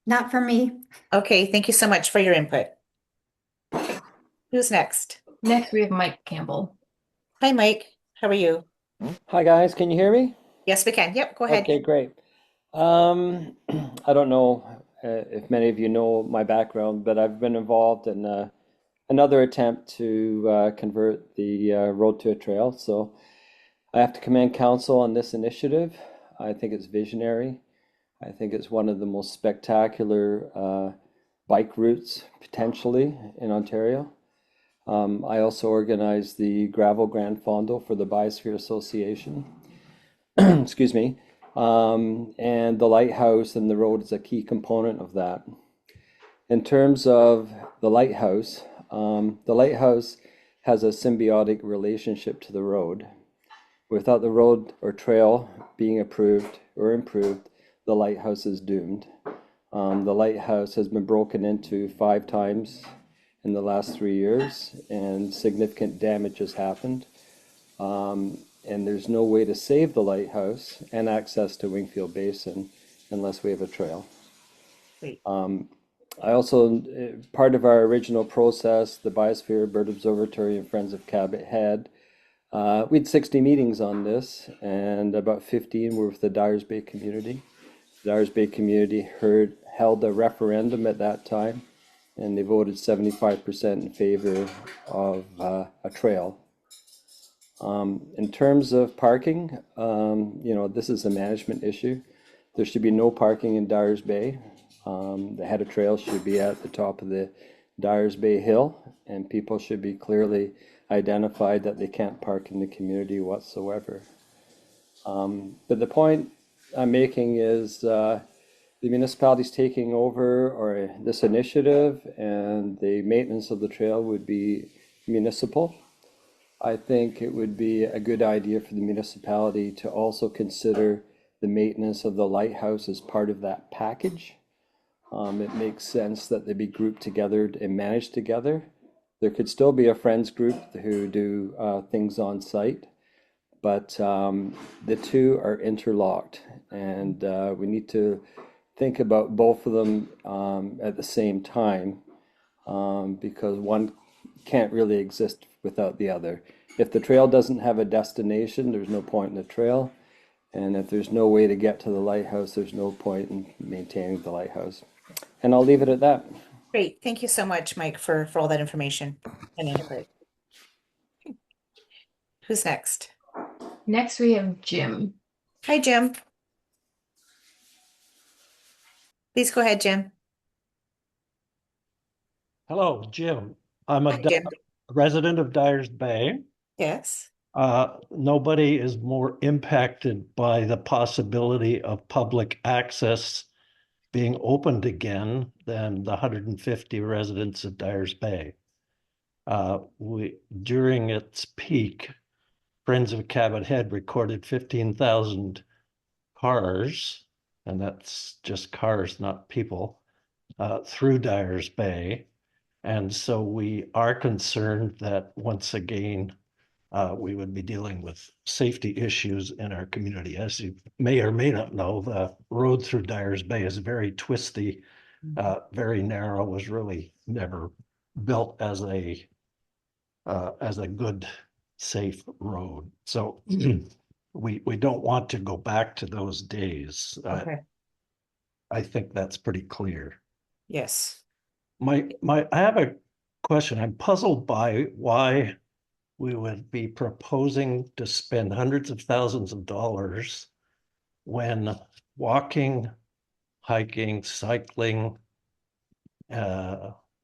Not for me. Okay, thank you so much for your input. Who's next? Next, we have Mike Campbell. Hi, Mike. How are you? Hi, guys. Can you hear me? Yes, we can. Yep, go ahead. Okay, great. I don't know if many of you know my background, but I've been involved in another attempt to convert the road to a trail. So I have to commend council on this initiative. I think it's visionary. I think it's one of the most spectacular bike routes potentially in Ontario. I also organized the Gravel Grand Fondo for the Biosphere Association. Excuse me. And the lighthouse and the road is a key component of that. In terms of the lighthouse has a symbiotic relationship to the road. Without the road or trail being approved or improved, the lighthouse is doomed. The lighthouse has been broken into 5 times in the last 3 years, and significant damage has happened. And there's no way to save the lighthouse and access to Wingfield Basin unless we have a trail. Great. I also, part of our original process, the Biosphere Bird Observatory and Friends of Cabot had, we had 60 meetings on this, and about 15 were with the Dyers Bay community. The Dyers Bay community held a referendum at that time, and they voted 75% in favor of a trail. In terms of parking, this is a management issue. There should be no parking in Dyers Bay. The head of trail should be at the top of the Dyers Bay Hill, and people should be clearly identified that they can't park in the community whatsoever. But the point I'm making is the municipality's taking over or this initiative, and the maintenance of the trail would be municipal. I think it would be a good idea for the municipality to also consider the maintenance of the lighthouse as part of that package. It makes sense that they be grouped together and managed together. There could still be a friends group who do things on site, but the two are interlocked, and we need to think about both of them at the same time, because one can't really exist without the other. If the trail doesn't have a destination, there's no point in the trail. And if there's no way to get to the lighthouse, there's no point in maintaining the lighthouse. And I'll leave it at that. Great. Thank you so much, Mike, for all that information and input. Who's next? Next, we have Jim. Hi, Jim. Please go ahead, Jim. Hello, Jim. I'm Hi, Jim. resident of Dyers Bay. Yes. Nobody is more impacted by the possibility of public access being opened again than the 150 residents of Dyers Bay. During its peak, Friends of Cabot Head recorded 15,000 cars, and that's just cars, not people, through Dyers Bay. And so we are concerned that once again, we would be dealing with safety issues in our community. As you may or may not know, the road through Dyers Bay is very twisty, very narrow, was really never built as a good, safe road. So we don't want to go back to those days. Okay. I think that's pretty clear. Yes. I have a question. I'm puzzled by why we would be proposing to spend hundreds of thousands of dollars when walking, hiking, cycling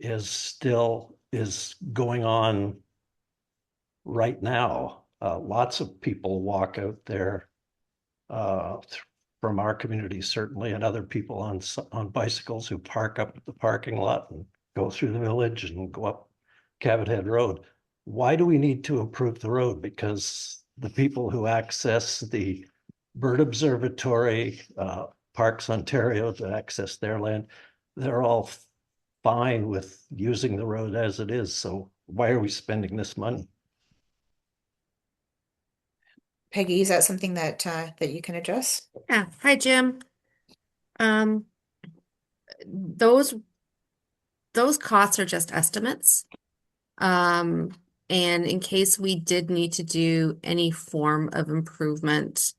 is going on right now. Lots of people walk out there from our community, certainly, and other people on bicycles who park up at the parking lot and go through the village and go up Cabot Head Road. Why do we need to improve the road? Because the people who access the Bird Observatory, Parks Ontario to access their land, they're all fine with using the road as it is. So why are we spending this money? Peggy, is that something that that you can address? Yeah. Hi, Jim. Um, those costs are just estimates. And in case we did need to do any form of improvement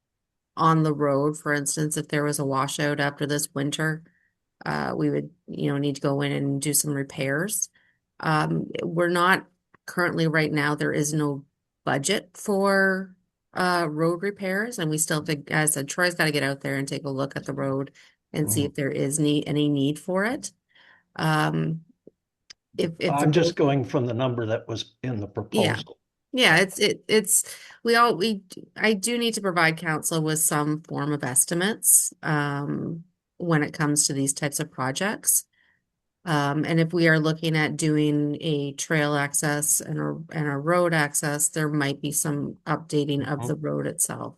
on the road, for instance, if there was a washout after this winter, we would, need to go in and do some repairs. We're not currently right now, there is no budget for road repairs, and we still think, as I said, Troy's got to get out there and take a look at the road and see if there is any need for it. If I'm just going from the number that was in the proposal. Yeah, I do need to provide council with some form of estimates when it comes to these types of projects. And if we are looking at doing a trail access and a road access, there might be some updating of the road itself.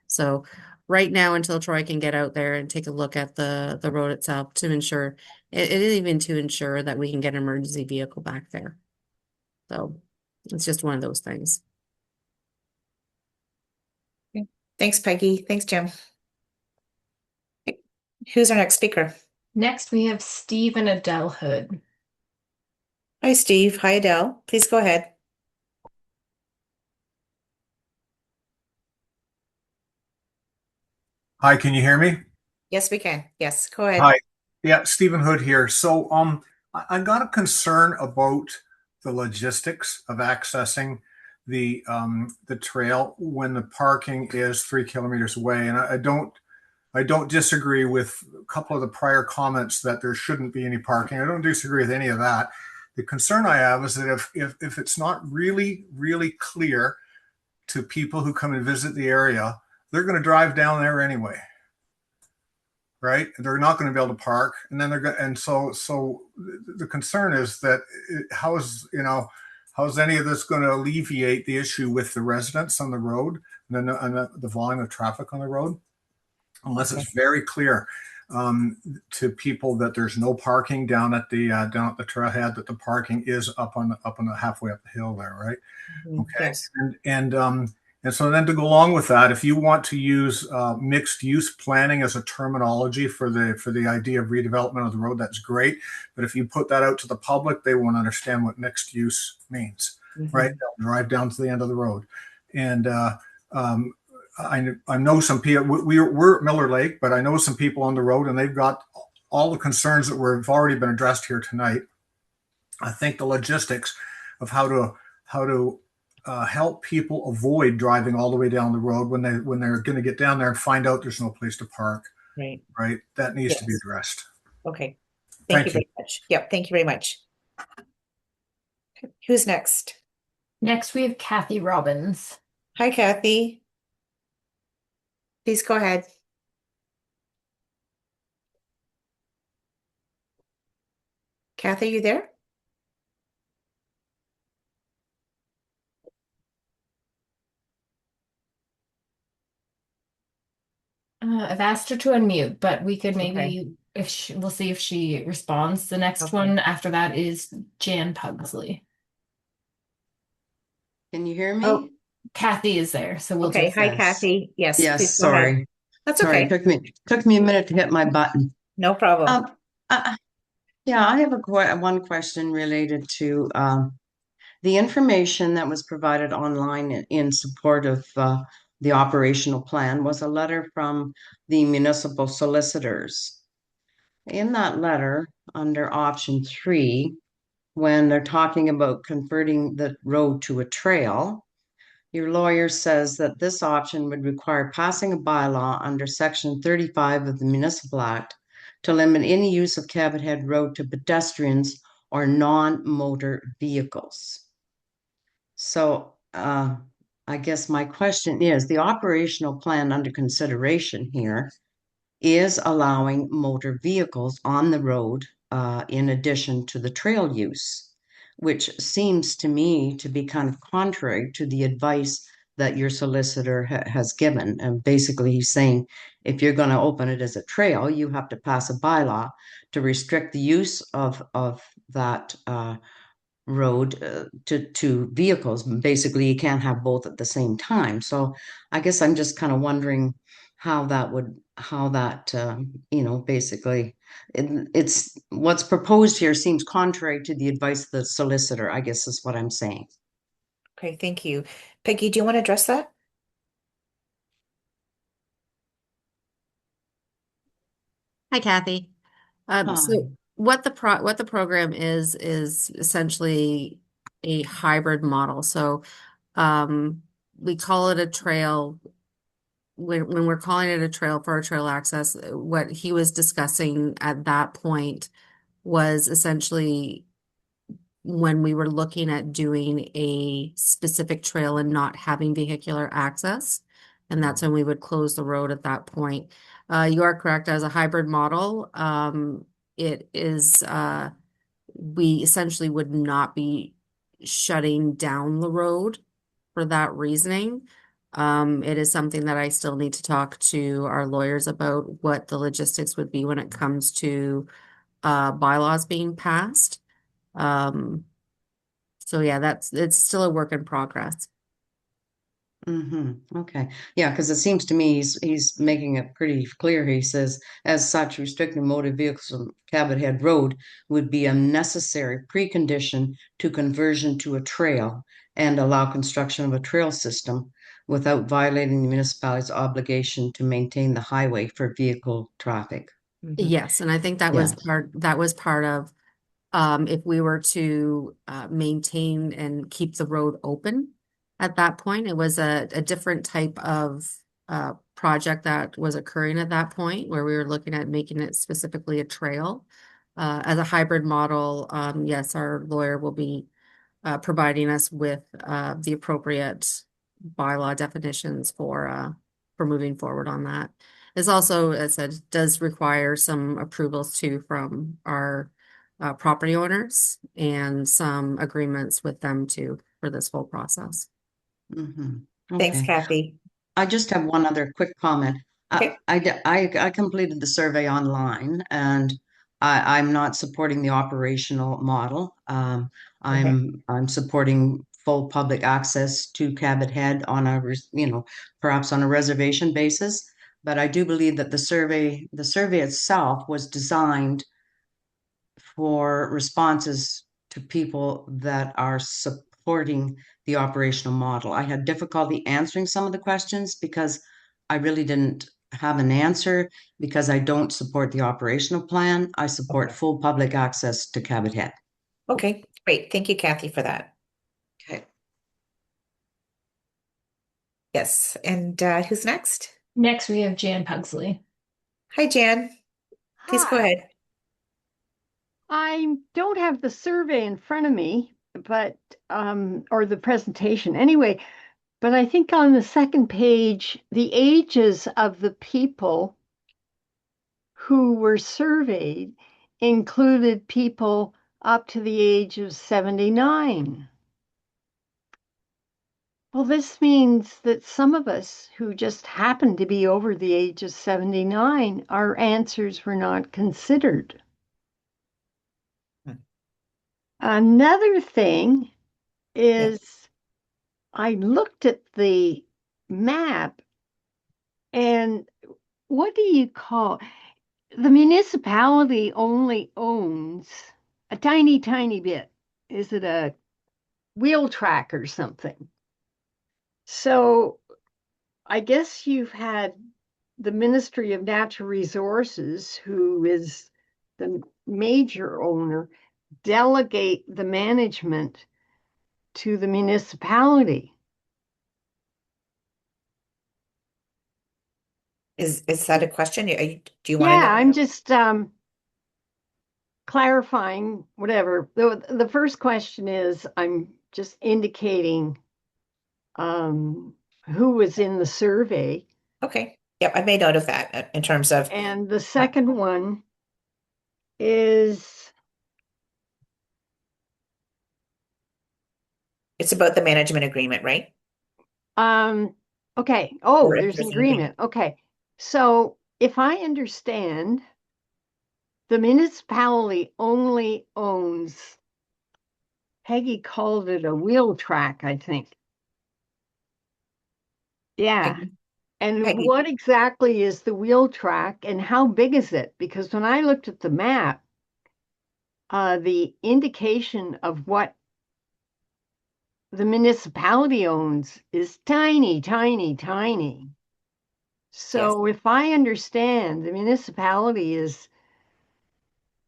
So right now, until Troy can get out there and take a look at the road itself to ensure it is even to ensure that we can get an emergency vehicle back there. So it's just one of those things. Okay. Thanks, Peggy. Thanks, Jim. Okay. Who's our next speaker? Next, we have Steve and Adele Hood. Hi, Steve. Hi, Adele. Please go ahead. Hi, can you hear me? Yes, we can. Yes, go ahead. Hi. Yeah, Stephen Hood here. So I got a concern about the logistics of accessing the trail when the parking is 3 kilometers away. And I don't disagree with a couple of the prior comments that there shouldn't be any parking. I don't disagree with any of that. The concern I have is that if it's not really, really clear to people who come and visit the area, they're going to drive down there anyway, right? They're not going to be able to park, and then they're going. And so the concern is that how is any of this going to alleviate the issue with the residents on the road and then the volume of traffic on the road, unless it's very clear to people that there's no parking down at the trailhead, that the parking is up on the halfway up the hill there, right? Okay. Yes. And so then to go along with that, if you want to use mixed use planning as a terminology for the idea of redevelopment of the road, that's great. But if you put that out to the public, they won't understand what mixed use means, right? They'll drive down to the end of the road. And I know some people, we're at Miller Lake, but I know some people on the road and they've got all the concerns that have already been addressed here tonight. I think the logistics of how to help people avoid driving all the way down the road when they're going to get down there and find out there's no place to park. Right. That needs to be addressed. Okay. Thank you very much. Yep. Thank you very much. Who's next? Next, we have Kathy Robbins. Hi, Kathy. Please go ahead. Kathy, you there? I've asked her to unmute, but we could maybe, we'll see if she responds. The next one after that is Jan Pugsley. Can you hear me? Oh, Kathy is there, so we'll just. Hi, Kathy. Yes. Yes, sorry. That's sorry. okay. Took me a minute to hit my button. No problem. Yeah, I have one question related to the information that was provided online in support of the operational plan was a letter from the municipal solicitors. In that letter, under option 3, when they're talking about converting the road to a trail, your lawyer says that this option would require passing a bylaw under Section 35 of the Municipal Act to limit any use of Cabot Head Road to pedestrians or non-motor vehicles. So I guess my question is, the operational plan under consideration here is allowing motor vehicles on the road in addition to the trail use, which seems to me to be kind of contrary to the advice that your solicitor has given. And basically he's saying, if you're going to open it as a trail, you have to pass a bylaw to restrict the use of that road to vehicles. Basically, you can't have both at the same time. So I guess I'm just kind of wondering how that basically it's what's proposed here seems contrary to the advice of the solicitor, I guess is what I'm saying. Okay, thank you. Peggy, do you want to address that? Hi, Kathy. So what the program is essentially a hybrid model. So we call it a trail. When we're calling it a trail for a trail access, what he was discussing at that point was essentially when we were looking at doing a specific trail and not having vehicular access. And that's when we would close the road at that point. You are correct, as a hybrid model. It is, we essentially would not be shutting down the road for that reasoning. It is something that I still need to talk to our lawyers about what the logistics would be when it comes to bylaws being passed. So yeah, it's still a work in progress. Okay. Yeah, because it seems to me he's making it pretty clear. He says, as such, restricting motor vehicles on Cabot Head Road would be a necessary precondition to conversion to a trail and allow construction of a trail system without violating the municipality's obligation to maintain the highway for vehicle traffic. Yes, and I think that was part of if we were to maintain and keep the road open at that point. It was a different type of project that was occurring at that point where we were looking at making it specifically a trail. As a hybrid model, yes, our lawyer will be providing us with the appropriate bylaw definitions for moving forward on that. It's also, as I said, does require some approvals too from our property owners and some agreements with them too for this whole process. Thanks, Kathy. I just have one other quick comment. Okay. I completed the survey online, and I'm not supporting the operational model. I'm supporting full public access to Cabot Head on perhaps on a reservation basis. But I do believe that the survey itself was designed for responses to people that are supporting the operational model. I had difficulty answering some of the questions because I really didn't have an answer because I don't support the operational plan. I support full public access to Cabot Head. Okay, great. Thank you, Kathy, for that. Okay. Yes, and who's next? Next, we have Jan Pugsley. Hi, Jan. Please go ahead. I don't have the survey in front of me, but or the presentation anyway, but I think on the second page, the ages of the people who were surveyed included people up to the age of 79. Well, this means that some of us who just happened to be over the age of 79, our answers were not considered. Another thing is I looked at the map, and what do you call the municipality only owns a tiny, tiny bit. Is it a wheel track or something? So I guess you've had the Ministry of Natural Resources, who is the major owner, delegate the management to the municipality. Is that a question? Do you want to Yeah, know? I'm just clarifying whatever. The first question is, I'm just indicating who was in the survey. Okay. Yep, I made note of that in terms of. And the second one is. It's about the management agreement, right? Okay. Oh, Or if there's an there's anything. agreement. Okay. So if I understand, the municipality only owns, Peggy called it a wheel track, I think. Yeah. And Peggy. what exactly is the wheel track and how big is it? Because when I looked at the map, the indication of what the municipality owns is tiny, tiny, tiny. So if I understand, the municipality is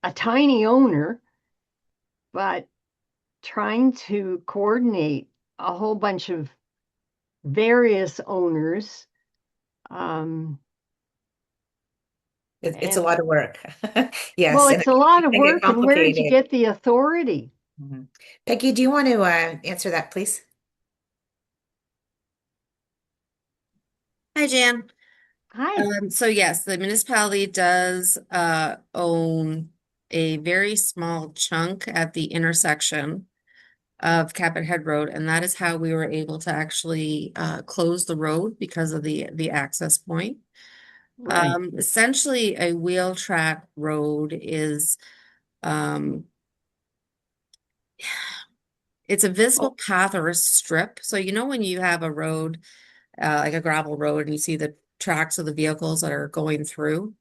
a tiny owner, but trying to coordinate a whole bunch of various owners. It's a lot of work. Yes. Well, And it's a lot it of can get work, and where did you complicated. get the authority? Peggy, do you want to answer that, please? Hi, Jan. Hi. So yes, the municipality does own a very small chunk at the intersection of Cabot Head Road, and that is how we were able to actually close the road because of the access point. Right. Essentially, a wheel track road is it's a visible path or a strip. So you know when you have a road, like a gravel road, and you see the tracks of the vehicles that are going through.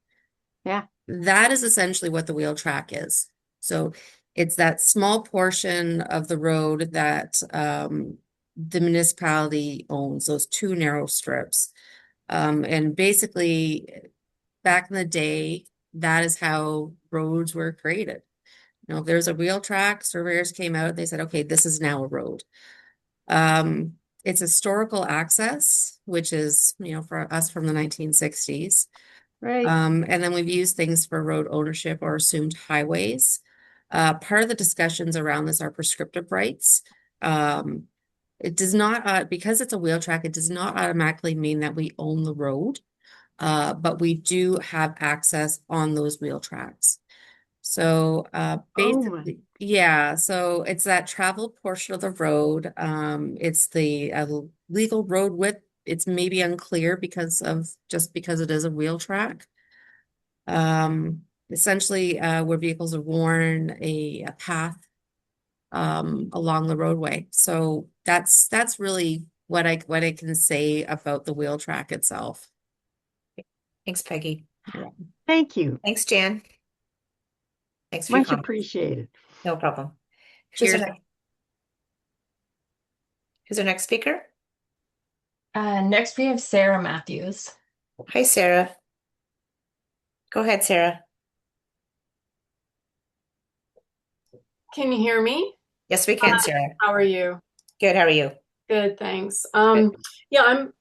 Yeah. That is essentially what the wheel track is. So it's that small portion of the road that the municipality owns, those two narrow strips. And basically, back in the day, that is how roads were created. You know, if there's a wheel track, surveyors came out, they said, okay, this is now a road. It's historical access, which is, you know, for us from the 1960s. Right. And then we've used things for road ownership or assumed highways. Part of the discussions around this are prescriptive rights. It does not, because it's a wheel track, it does not automatically mean that we own the road, but we do have access on those wheel tracks. So basically, yeah, so it's that travel portion of the road. It's the legal road width. It's maybe unclear because it is a wheel track. Essentially, where vehicles are worn a path along the roadway. So that's really what I can say about the wheel track itself. Thanks, Peggy. Thank you. Thanks, Jan. Thanks for your Much comments. appreciated. No problem. Cheers. Who's our next speaker? Next we have Sarah Matthews. Hi, Sarah. Go ahead, Sarah. Can you hear me? Yes, we can, Sarah. How are you? Good. How are you? Good, thanks. Yeah, I'm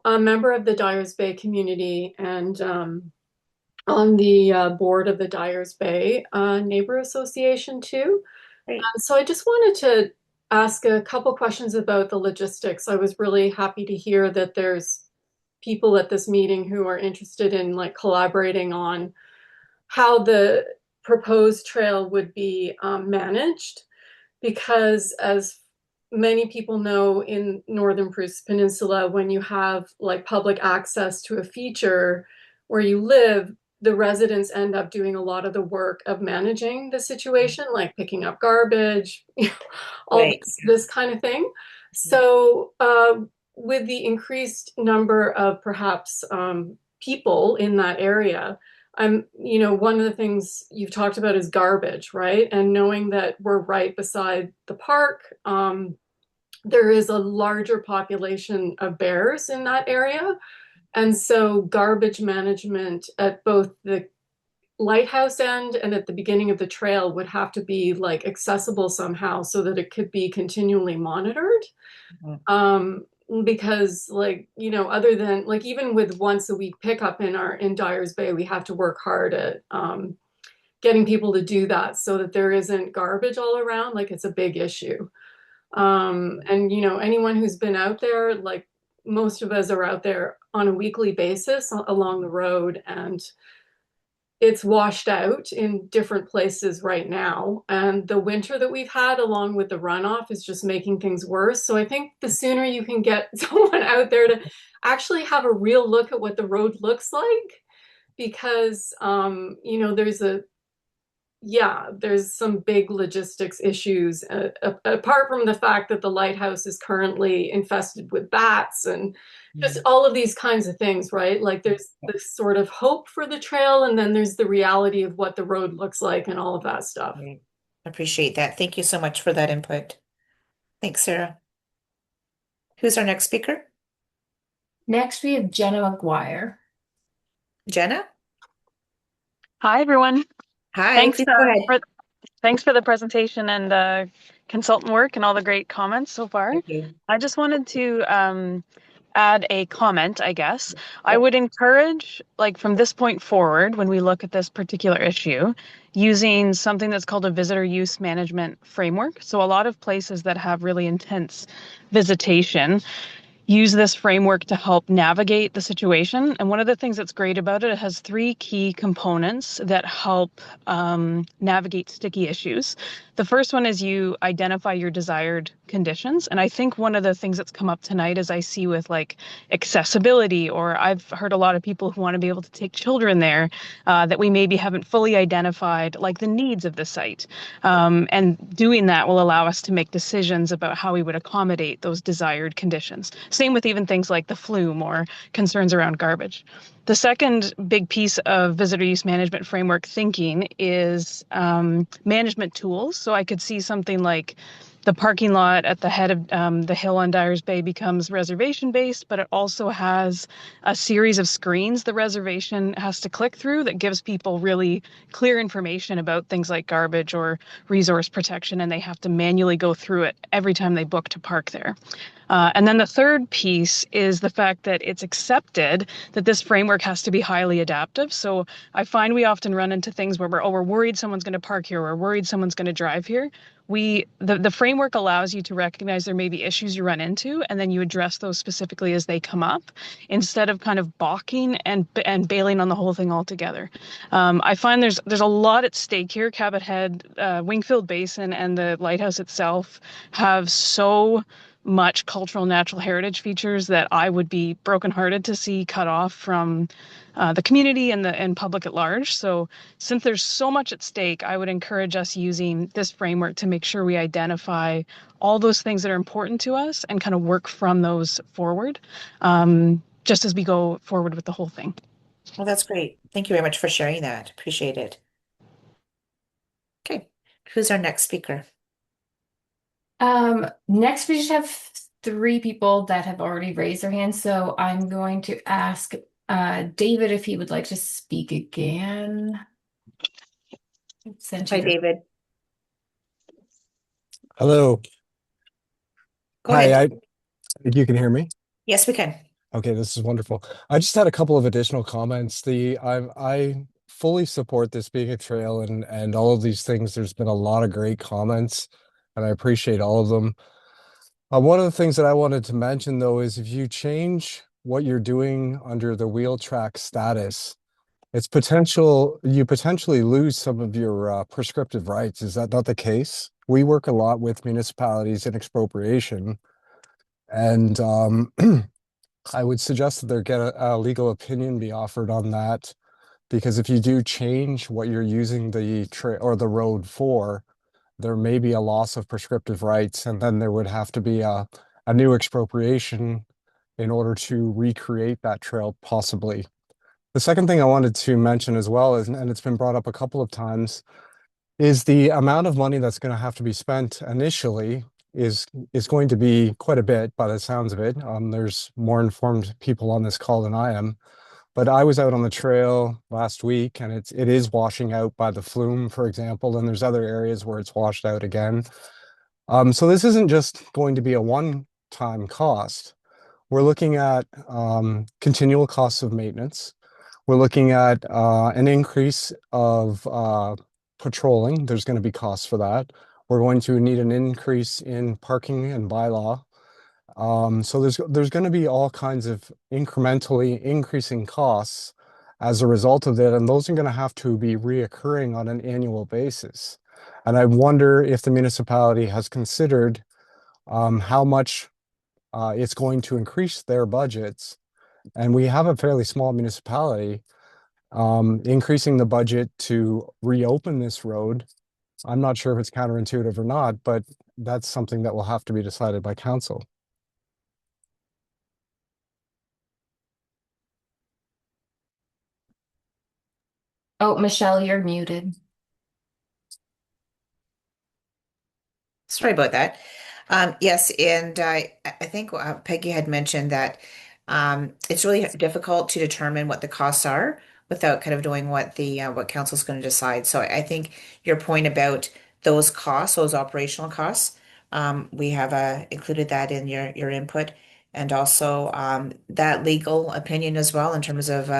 a member of the Dyers Bay community and on the board of the Dyers Bay Neighbor Association too. So I just wanted to ask a couple questions about the logistics. I was really happy to hear that there's people at this meeting who are interested in like collaborating on how the proposed trail would be managed, because as many people know, in Northern Bruce Peninsula, when you have like public access to a feature where you live, the residents end up doing a lot of the work of managing the situation, like picking up garbage, all this kind of thing. So with the increased number of perhaps people in that area, one of the things you've talked about is garbage, right? And knowing that we're right beside the park, there is a larger population of bears in that area. And so garbage management at both the lighthouse end and at the beginning of the trail would have to be like accessible somehow so that it could be continually monitored. Because like, you know, other than like even with once a week pickup in Dyers Bay, we have to work hard at getting people to do that so that there isn't garbage all around. Like it's a big issue. And you know, anyone who's been out there, like most of us are out there on a weekly basis along the road, and it's washed out in different places right now. And the winter that we've had, along with the runoff, is just making things worse. So I think the sooner you can get someone out there to actually have a real look at what the road looks like, because, you know, there's some big logistics issues, apart from the fact that the lighthouse is currently infested with bats and just all of these kinds of things, right? Like there's this sort of hope for the trail, and then there's the reality of what the road looks like and all of that stuff. Right. Appreciate that. Thank you so much for that input. Thanks, Sarah. Who's our next speaker? Next, we have Jenna McGuire. Jenna? Hi, everyone. Hi, Thanks, please go ahead. thanks for the presentation and consultant work and all the great comments so far. Thank you. I just wanted to add a comment, I guess. I would encourage, like from this point forward, when we look at this particular issue, using something that's called a visitor use management framework. So a lot of places that have really intense visitation use this framework to help navigate the situation. And one of the things that's great about it, it has 3 key components that help navigate sticky issues. The first one is you identify your desired conditions. And I think one of the things that's come up tonight is I see with like accessibility, or I've heard a lot of people who want to be able to take children there, that we maybe haven't fully identified like the needs of the site. And doing that will allow us to make decisions about how we would accommodate those desired conditions. Same with even things like the flume or concerns around garbage. The second big piece of visitor use management framework thinking is management tools. So I could see something like the parking lot at the head of the hill on Dyers Bay becomes reservation based, but it also has a series of screens the reservation has to click through that gives people really clear information about things like garbage or resource protection, and they have to manually go through it every time they book to park there. And then the third piece is the fact that it's accepted that this framework has to be highly adaptive. So I find we often run into things where we're worried someone's going to park here, or worried someone's going to drive here. The framework allows you to recognize there may be issues you run into, and then you address those specifically as they come up, instead of kind of balking and bailing on the whole thing altogether. I find there's a lot at stake here. Cabot Head, Wingfield Basin, and the lighthouse itself have so much cultural natural heritage features that I would be brokenhearted to see cut off from the community and public at large. So since there's so much at stake, I would encourage us using this framework to make sure we identify all those things that are important to us and kind of work from those forward, just as we go forward with the whole thing. Well, that's great. Thank you very much for sharing that. Appreciate it. Okay, who's our next speaker? Next, we just have 3 people that have already raised their hands. So I'm going to ask David if he would like to speak again. Hi, David. Hello. Go Hi, ahead. you can hear me? Yes, we can. Okay, this is wonderful. I just had a couple of additional comments. I fully support this being a trail and all of these things. There's been a lot of great comments, and I appreciate all of them. One of the things that I wanted to mention, though, is if you change what you're doing under the wheel track status, you potentially lose some of your prescriptive rights. Is that not the case? We work a lot with municipalities in expropriation, and I would suggest that there get a legal opinion be offered on that, because if you do change what you're using the trail or the road for, there may be a loss of prescriptive rights, and then there would have to be a new expropriation in order to recreate that trail, possibly. The second thing I wanted to mention as well is, and it's been brought up a couple of times, is the amount of money that's going to have to be spent initially is going to be quite a bit by the sounds of it. There's more informed people on this call than I am. But I was out on the trail last week, and it is washing out by the flume, for example, and there's other areas where it's washed out again. So this isn't just going to be a one-time cost. We're looking at continual costs of maintenance. We're looking at an increase of patrolling. There's going to be costs for that. We're going to need an increase in parking and bylaw. So there's going to be all kinds of incrementally increasing costs as a result of that, and those are going to have to be reoccurring on an annual basis. And I wonder if the municipality has considered how much it's going to increase their budgets. And we have a fairly small municipality. Increasing the budget to reopen this road, I'm not sure if it's counterintuitive or not, but that's something that will have to be decided by council. Oh, Michelle, you're muted. Sorry about that. Yes, and I think Peggy had mentioned that it's really difficult to determine what the costs are without kind of knowing what council's going to decide. So I think your point about those costs, those operational costs, we have included that in your input, and also that legal opinion as well in terms of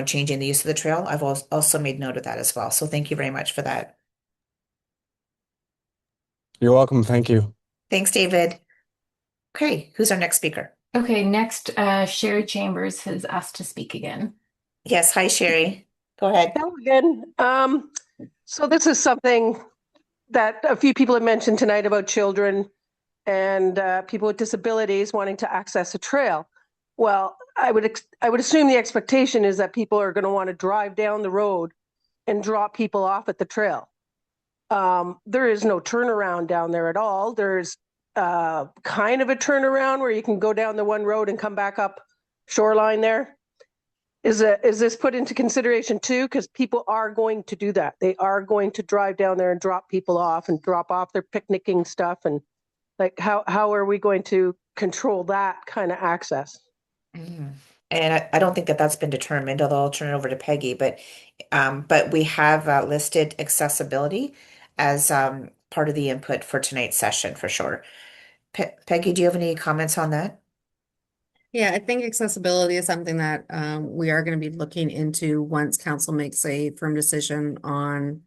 changing the use of the trail. I've also made note of that as well. So thank you very much for that. You're welcome. Thank you. Thanks, David. Okay, who's our next speaker? Okay, next, Sherry Chambers has asked to speak again. Yes, hi, Sherry. Go ahead. Hello again. So this is something that a few people have mentioned tonight about children and people with disabilities wanting to access a trail. Well, I would assume the expectation is that people are going to want to drive down the road and drop people off at the trail. There is no turnaround down there at all. There's kind of a turnaround where you can go down the one road and come back up shoreline there. Is this put into consideration too? Because people are going to do that. They are going to drive down there and drop people off and drop off their picnicking stuff. And like, how are we going to control that kind of access? Mm. And I don't think that that's been determined, although I'll turn it over to Peggy. But we have listed accessibility as part of the input for tonight's session for sure. Peggy, do you have any comments on that? Yeah, I think accessibility is something that we are going to be looking into once council makes a firm decision on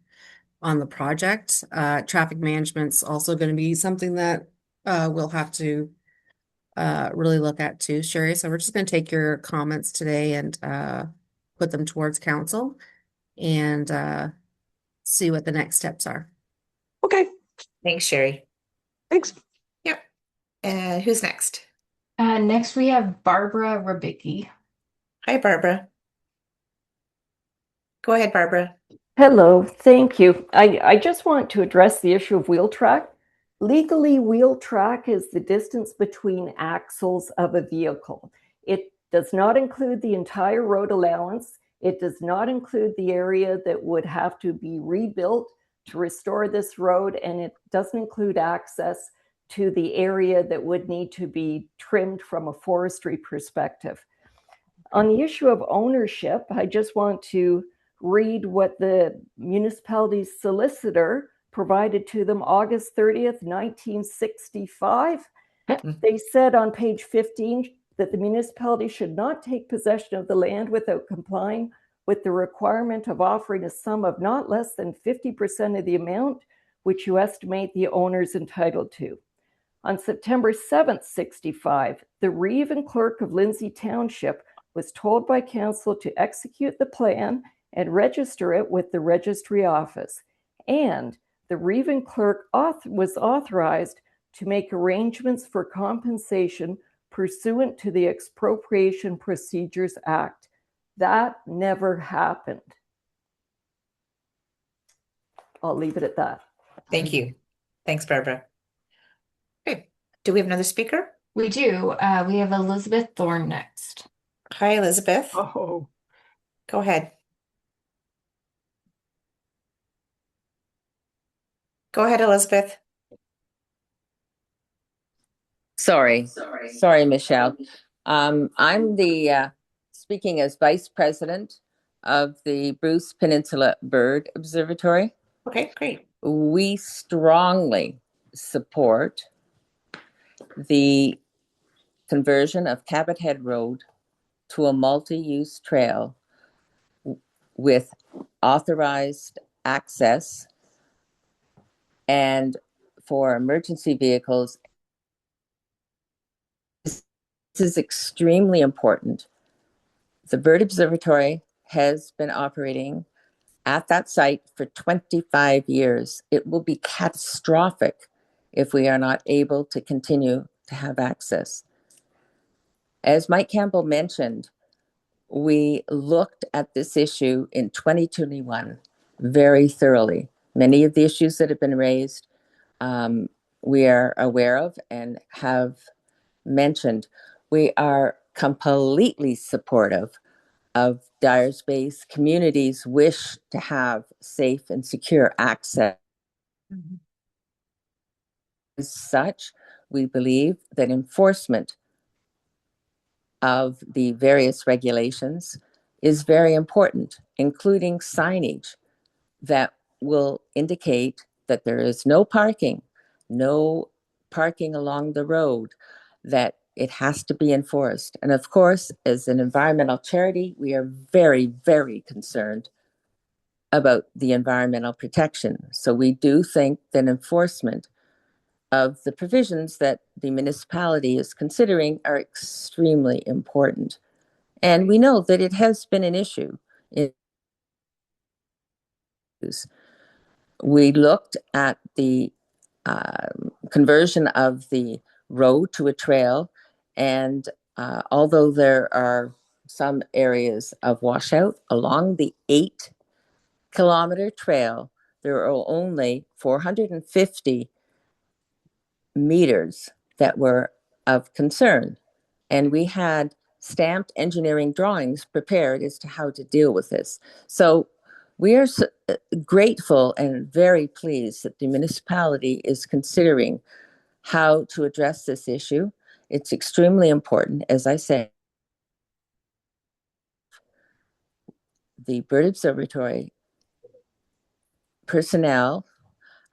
the project. Traffic management's also going to be something that we'll have to really look at too, Sherry. So we're just going to take your comments today and put them towards council and see what the next steps are. Okay. Thanks, Sherry. Thanks. Yep. And who's next? Next we have Barbara Rabicki. Hi, Barbara. Go ahead, Barbara. Hello, thank you. I just want to address the issue of wheel track. Legally, wheel track is the distance between axles of a vehicle. It does not include the entire road allowance. It does not include the area that would have to be rebuilt to restore this road, and it doesn't include access to the area that would need to be trimmed from a forestry perspective. On the issue of ownership, I just want to read what the municipality's solicitor provided to them August 30th, 1965. They said on page 15 that the municipality should not take possession of the land without complying with the requirement of offering a sum of not less than 50% of the amount which you estimate the owner's entitled to. On September 7th, 65, the Reeve and Clerk of Lindsay Township was told by council to execute the plan and register it with the registry office. And the Reeve and Clerk was authorized to make arrangements for compensation pursuant to the Expropriation Procedures Act. That never happened. I'll leave it at that. Thank you. Thanks, Barbara. Okay. Do we have another speaker? We do. We have Elizabeth Thorne next. Hi, Elizabeth. Oh, Go ahead. Go ahead, Elizabeth. Sorry, Michelle. I'm the speaking as Vice President of the Bruce Peninsula Bird Observatory. Okay, great. We strongly support the conversion of Cabot Head Road to a multi-use trail with authorized access and for emergency vehicles. This is extremely important. The Bird Observatory has been operating at that site for 25 years. It will be catastrophic if we are not able to continue to have access. As Mike Campbell mentioned, we looked at this issue in 2021 very thoroughly. Many of the issues that have been raised, we are aware of and have mentioned. We are completely supportive of Dyers Bay's community's wish to have safe and secure access. As such, we believe that enforcement of the various regulations is very important, including signage that will indicate that there is no parking along the road, that it has to be enforced. And of course, as an environmental charity, we are very, very concerned about the environmental protection. So we do think that enforcement of the provisions that the municipality is considering are extremely important. And we know that it has been an issue. We looked at the conversion of the road to a trail, and although there are some areas of washout along the 8-kilometer trail, there are only 450 meters that were of concern. And we had stamped engineering drawings prepared as to how to deal with this. So we are grateful and very pleased that the municipality is considering how to address this issue. It's extremely important. As I say, the Bird Observatory personnel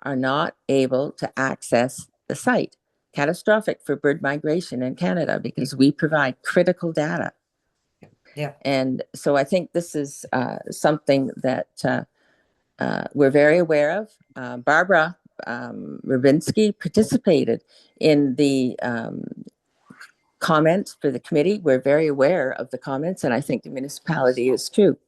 are not able to access the site. Catastrophic for bird migration in Canada because we provide critical data. Yeah. And so I think this is something that we're very aware of. Barbara Rubinski participated in the comments for the committee. We're very aware of the comments, and I think the municipality is too.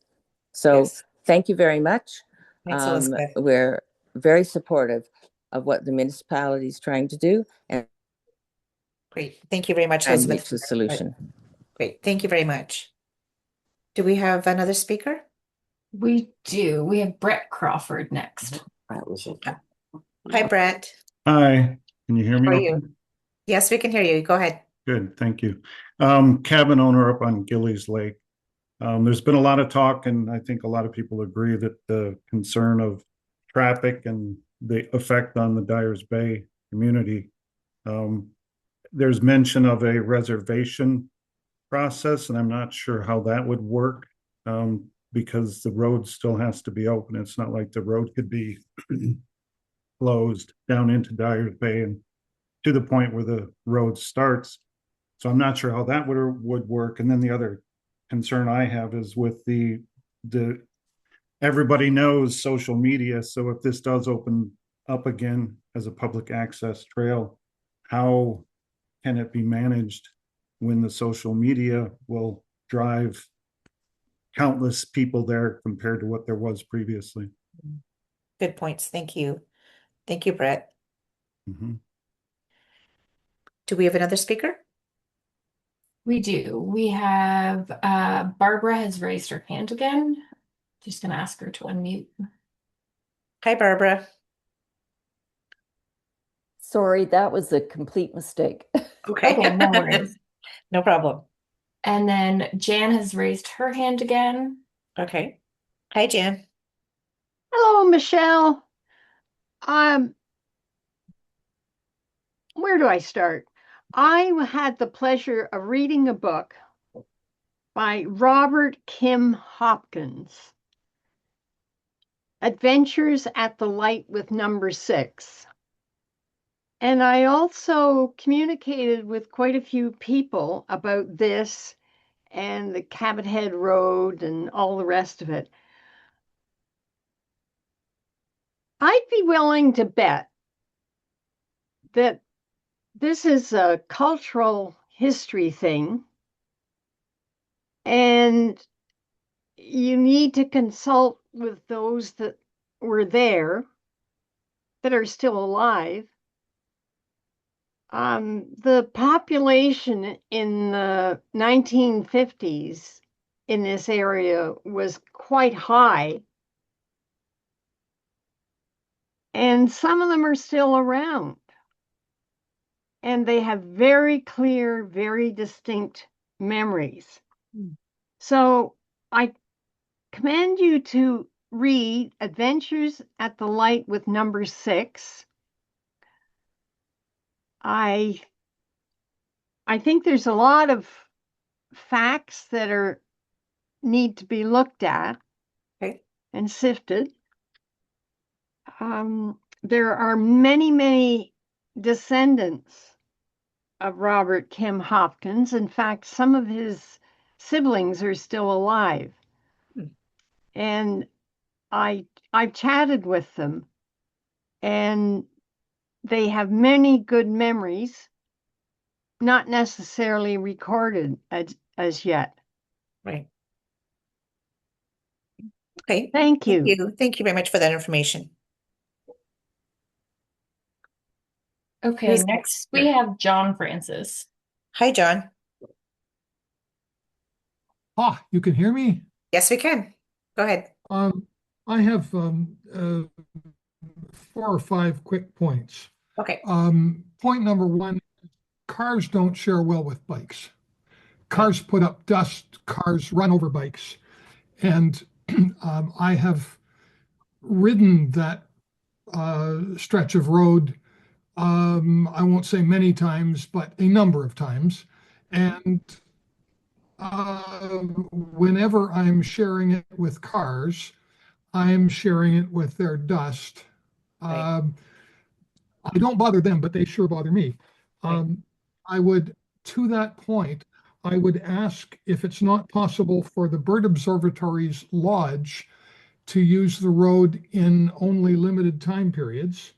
So yes. Thank you very much. Thanks, Elizabeth. We're very supportive of what the municipality is trying to do. And great. Thank you very much, Elizabeth. Reach a solution. Great. Thank you very much. Do we have another speaker? We do. We have Brett Crawford next. Hi, Brett. Hi. Can you hear me? How are you? Yes, we can hear you. Go ahead. Good. Thank you. Cabin owner up on Gillies Lake. There's been a lot of talk, and I think a lot of people agree that the concern of traffic and the effect on the Dyers Bay community. There's mention of a reservation process, and I'm not sure how that would work because the road still has to be open. It's not like the road could be closed down into Dyers Bay and to the point where the road starts. So I'm not sure how that would work. And then the other concern I have is with the everybody knows social media. So if this does open up again as a public access trail, how can it be managed when the social media will drive countless people there compared to what there was previously? Good points. Thank you. Thank you, Brett. Mm-hmm. Do we have another speaker? We do. We have Barbara has raised her hand again. Just going to ask her to unmute. Hi, Barbara. Sorry, that was a complete mistake. Okay. No worries. No problem. And then Jan has raised her hand again. Okay. Hi, Jan. Hello, Michelle. Where do I start? I had the pleasure of reading a book by Robert Kim Hopkins. Adventures at the Light with Number 6. And I also communicated with quite a few people about this and the Cabot Head Road and all the rest of it. I'd be willing to bet that this is a cultural history thing, and you need to consult with those that were there that are still alive. The population in the 1950s in this area was quite high, and some of them are still around. And they have very clear, very distinct memories. So I commend you to read Adventures at the Light with Number 6. I think there's a lot of facts that need to be looked at and sifted. There are many, many descendants of Robert Kim Hopkins. In fact, some of his siblings are still alive. And I've chatted with them, and they have many good memories, not necessarily recorded as yet. Right. Okay. Thank you. Thank you very much for that information. Okay, Who's next we have John Francis. Hi, John. You can hear me? Yes, we can. Go ahead. I have 4 or 5 quick points. Okay. Point number 1, cars don't share well with bikes. Cars put up dust, cars run over bikes. And I have ridden that stretch of road, I won't say many times, but a number of times. And whenever I'm sharing it with cars, I'm sharing it with their dust. I don't bother them, but they sure bother me. I would, to that point, I would ask if it's not possible for the Bird Observatory's lodge to use the road in only limited time periods,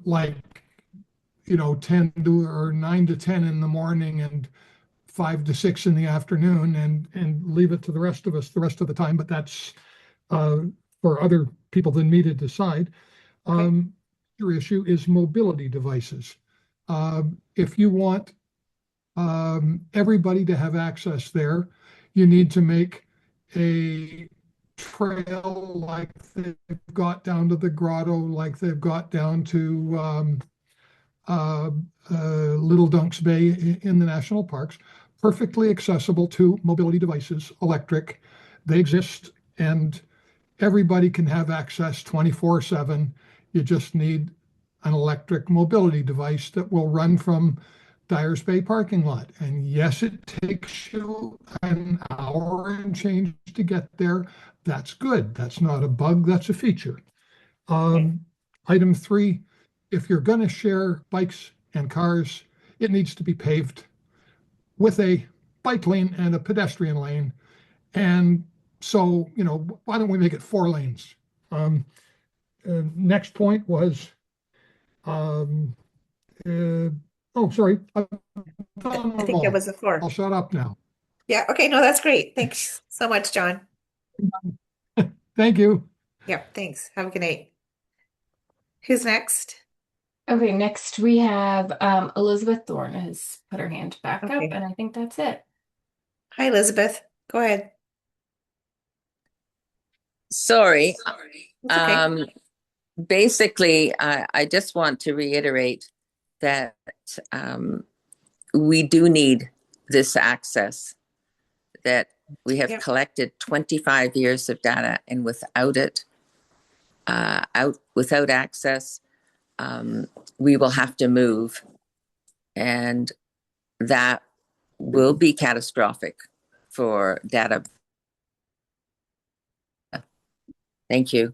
like 10 to or 9 to 10 in the morning and 5 to 6 in the afternoon, and leave it to the rest of us the rest of the time. But that's for other people than me to decide. Your issue is mobility devices. If you want everybody to have access there, you need to make a trail like they've got down to the grotto, like they've got down to Little Dunks Bay in the national parks, perfectly accessible to mobility devices, electric. They exist, and everybody can have access 24/7. You just need an electric mobility device that will run from Dyers Bay parking lot. And yes, it takes you an hour and change to get there. That's good. That's not a bug, that's a feature. Item 3, if you're going to share bikes and cars, it needs to be paved with a bike lane and a pedestrian lane. And so, why don't we make it 4 lanes? Next point was, sorry. I think that was the 4. I'll shut up now. Yeah. Okay. No, that's great. Thanks so much, John. Thank you. Yeah. Thanks. Have a good night. Who's next? Okay, next we have Elizabeth Thorne has put her hand back up, and I think that's it. Hi, Elizabeth. Go ahead. Sorry. It's okay. Basically, I just want to reiterate that we do need this access, that we have collected 25 years of data, and without it, without access, we will have to move. And that will be catastrophic for data. Thank you.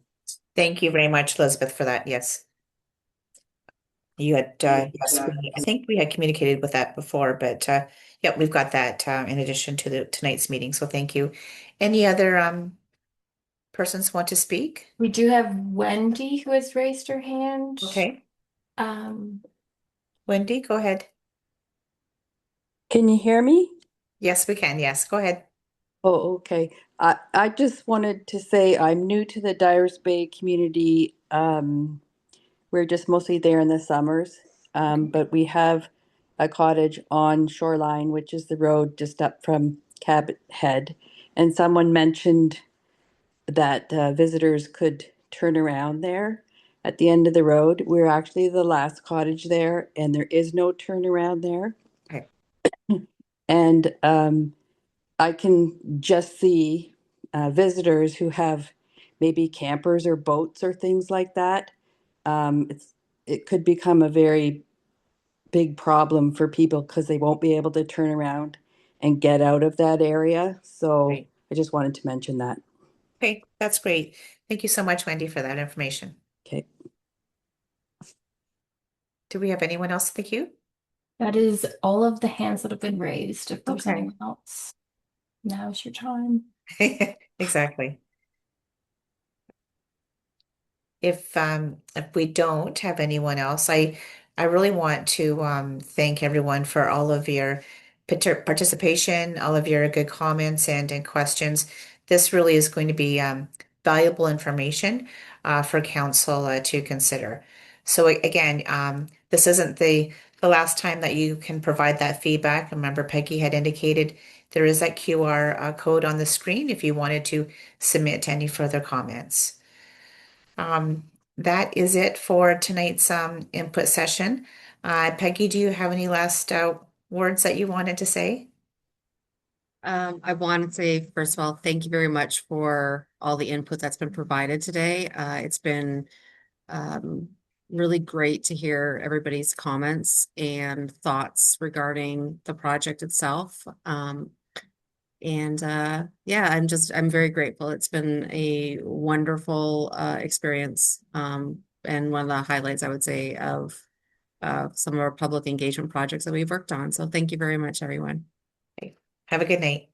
Thank you very much, Elizabeth, for that. Yes. You had, yes, I think we had communicated with that before, but yeah, we've got that in addition to tonight's meeting. So thank you. Any other persons want to speak? We do have Wendy who has raised her hand. Okay. Um, Wendy, go ahead. Can you hear me? Yes, we can. Yes, go ahead. Oh, okay. I just wanted to say I'm new to the Dyers Bay community. We're just mostly there in the summers, but we have a cottage on Shoreline, which is the road just up from Cabot Head. And someone mentioned that visitors could turn around there at the end of the road. We're actually the last cottage there, and there is no turnaround there. Okay. And I can just see visitors who have maybe campers or boats or things like that. It could become a very big problem for people because they won't be able to turn around and get out of that area. So Right. I just wanted to mention that. Okay, that's great. Thank you so much, Wendy, for that information. Okay. Do we have anyone else in the queue? that is all of the hands that have been raised. If there's Okay. anyone else, now's your time. Exactly. If we don't have anyone else, I really want to thank everyone for all of your participation, all of your good comments and questions. This really is going to be valuable information for council to consider. So again, this isn't the last time that you can provide that feedback. Remember, Peggy had indicated there is that QR code on the screen if you wanted to submit any further comments. That is it for tonight's input session. Peggy, do you have any last words that you wanted to say? I want to say, first of all, thank you very much for all the input that's been provided today. It's been really great to hear everybody's comments and thoughts regarding the project itself. Yeah, I'm very grateful. It's been a wonderful experience. And one of the highlights, I would say, of some of our public engagement projects that we've worked on. So thank you very much, everyone. Have a good night.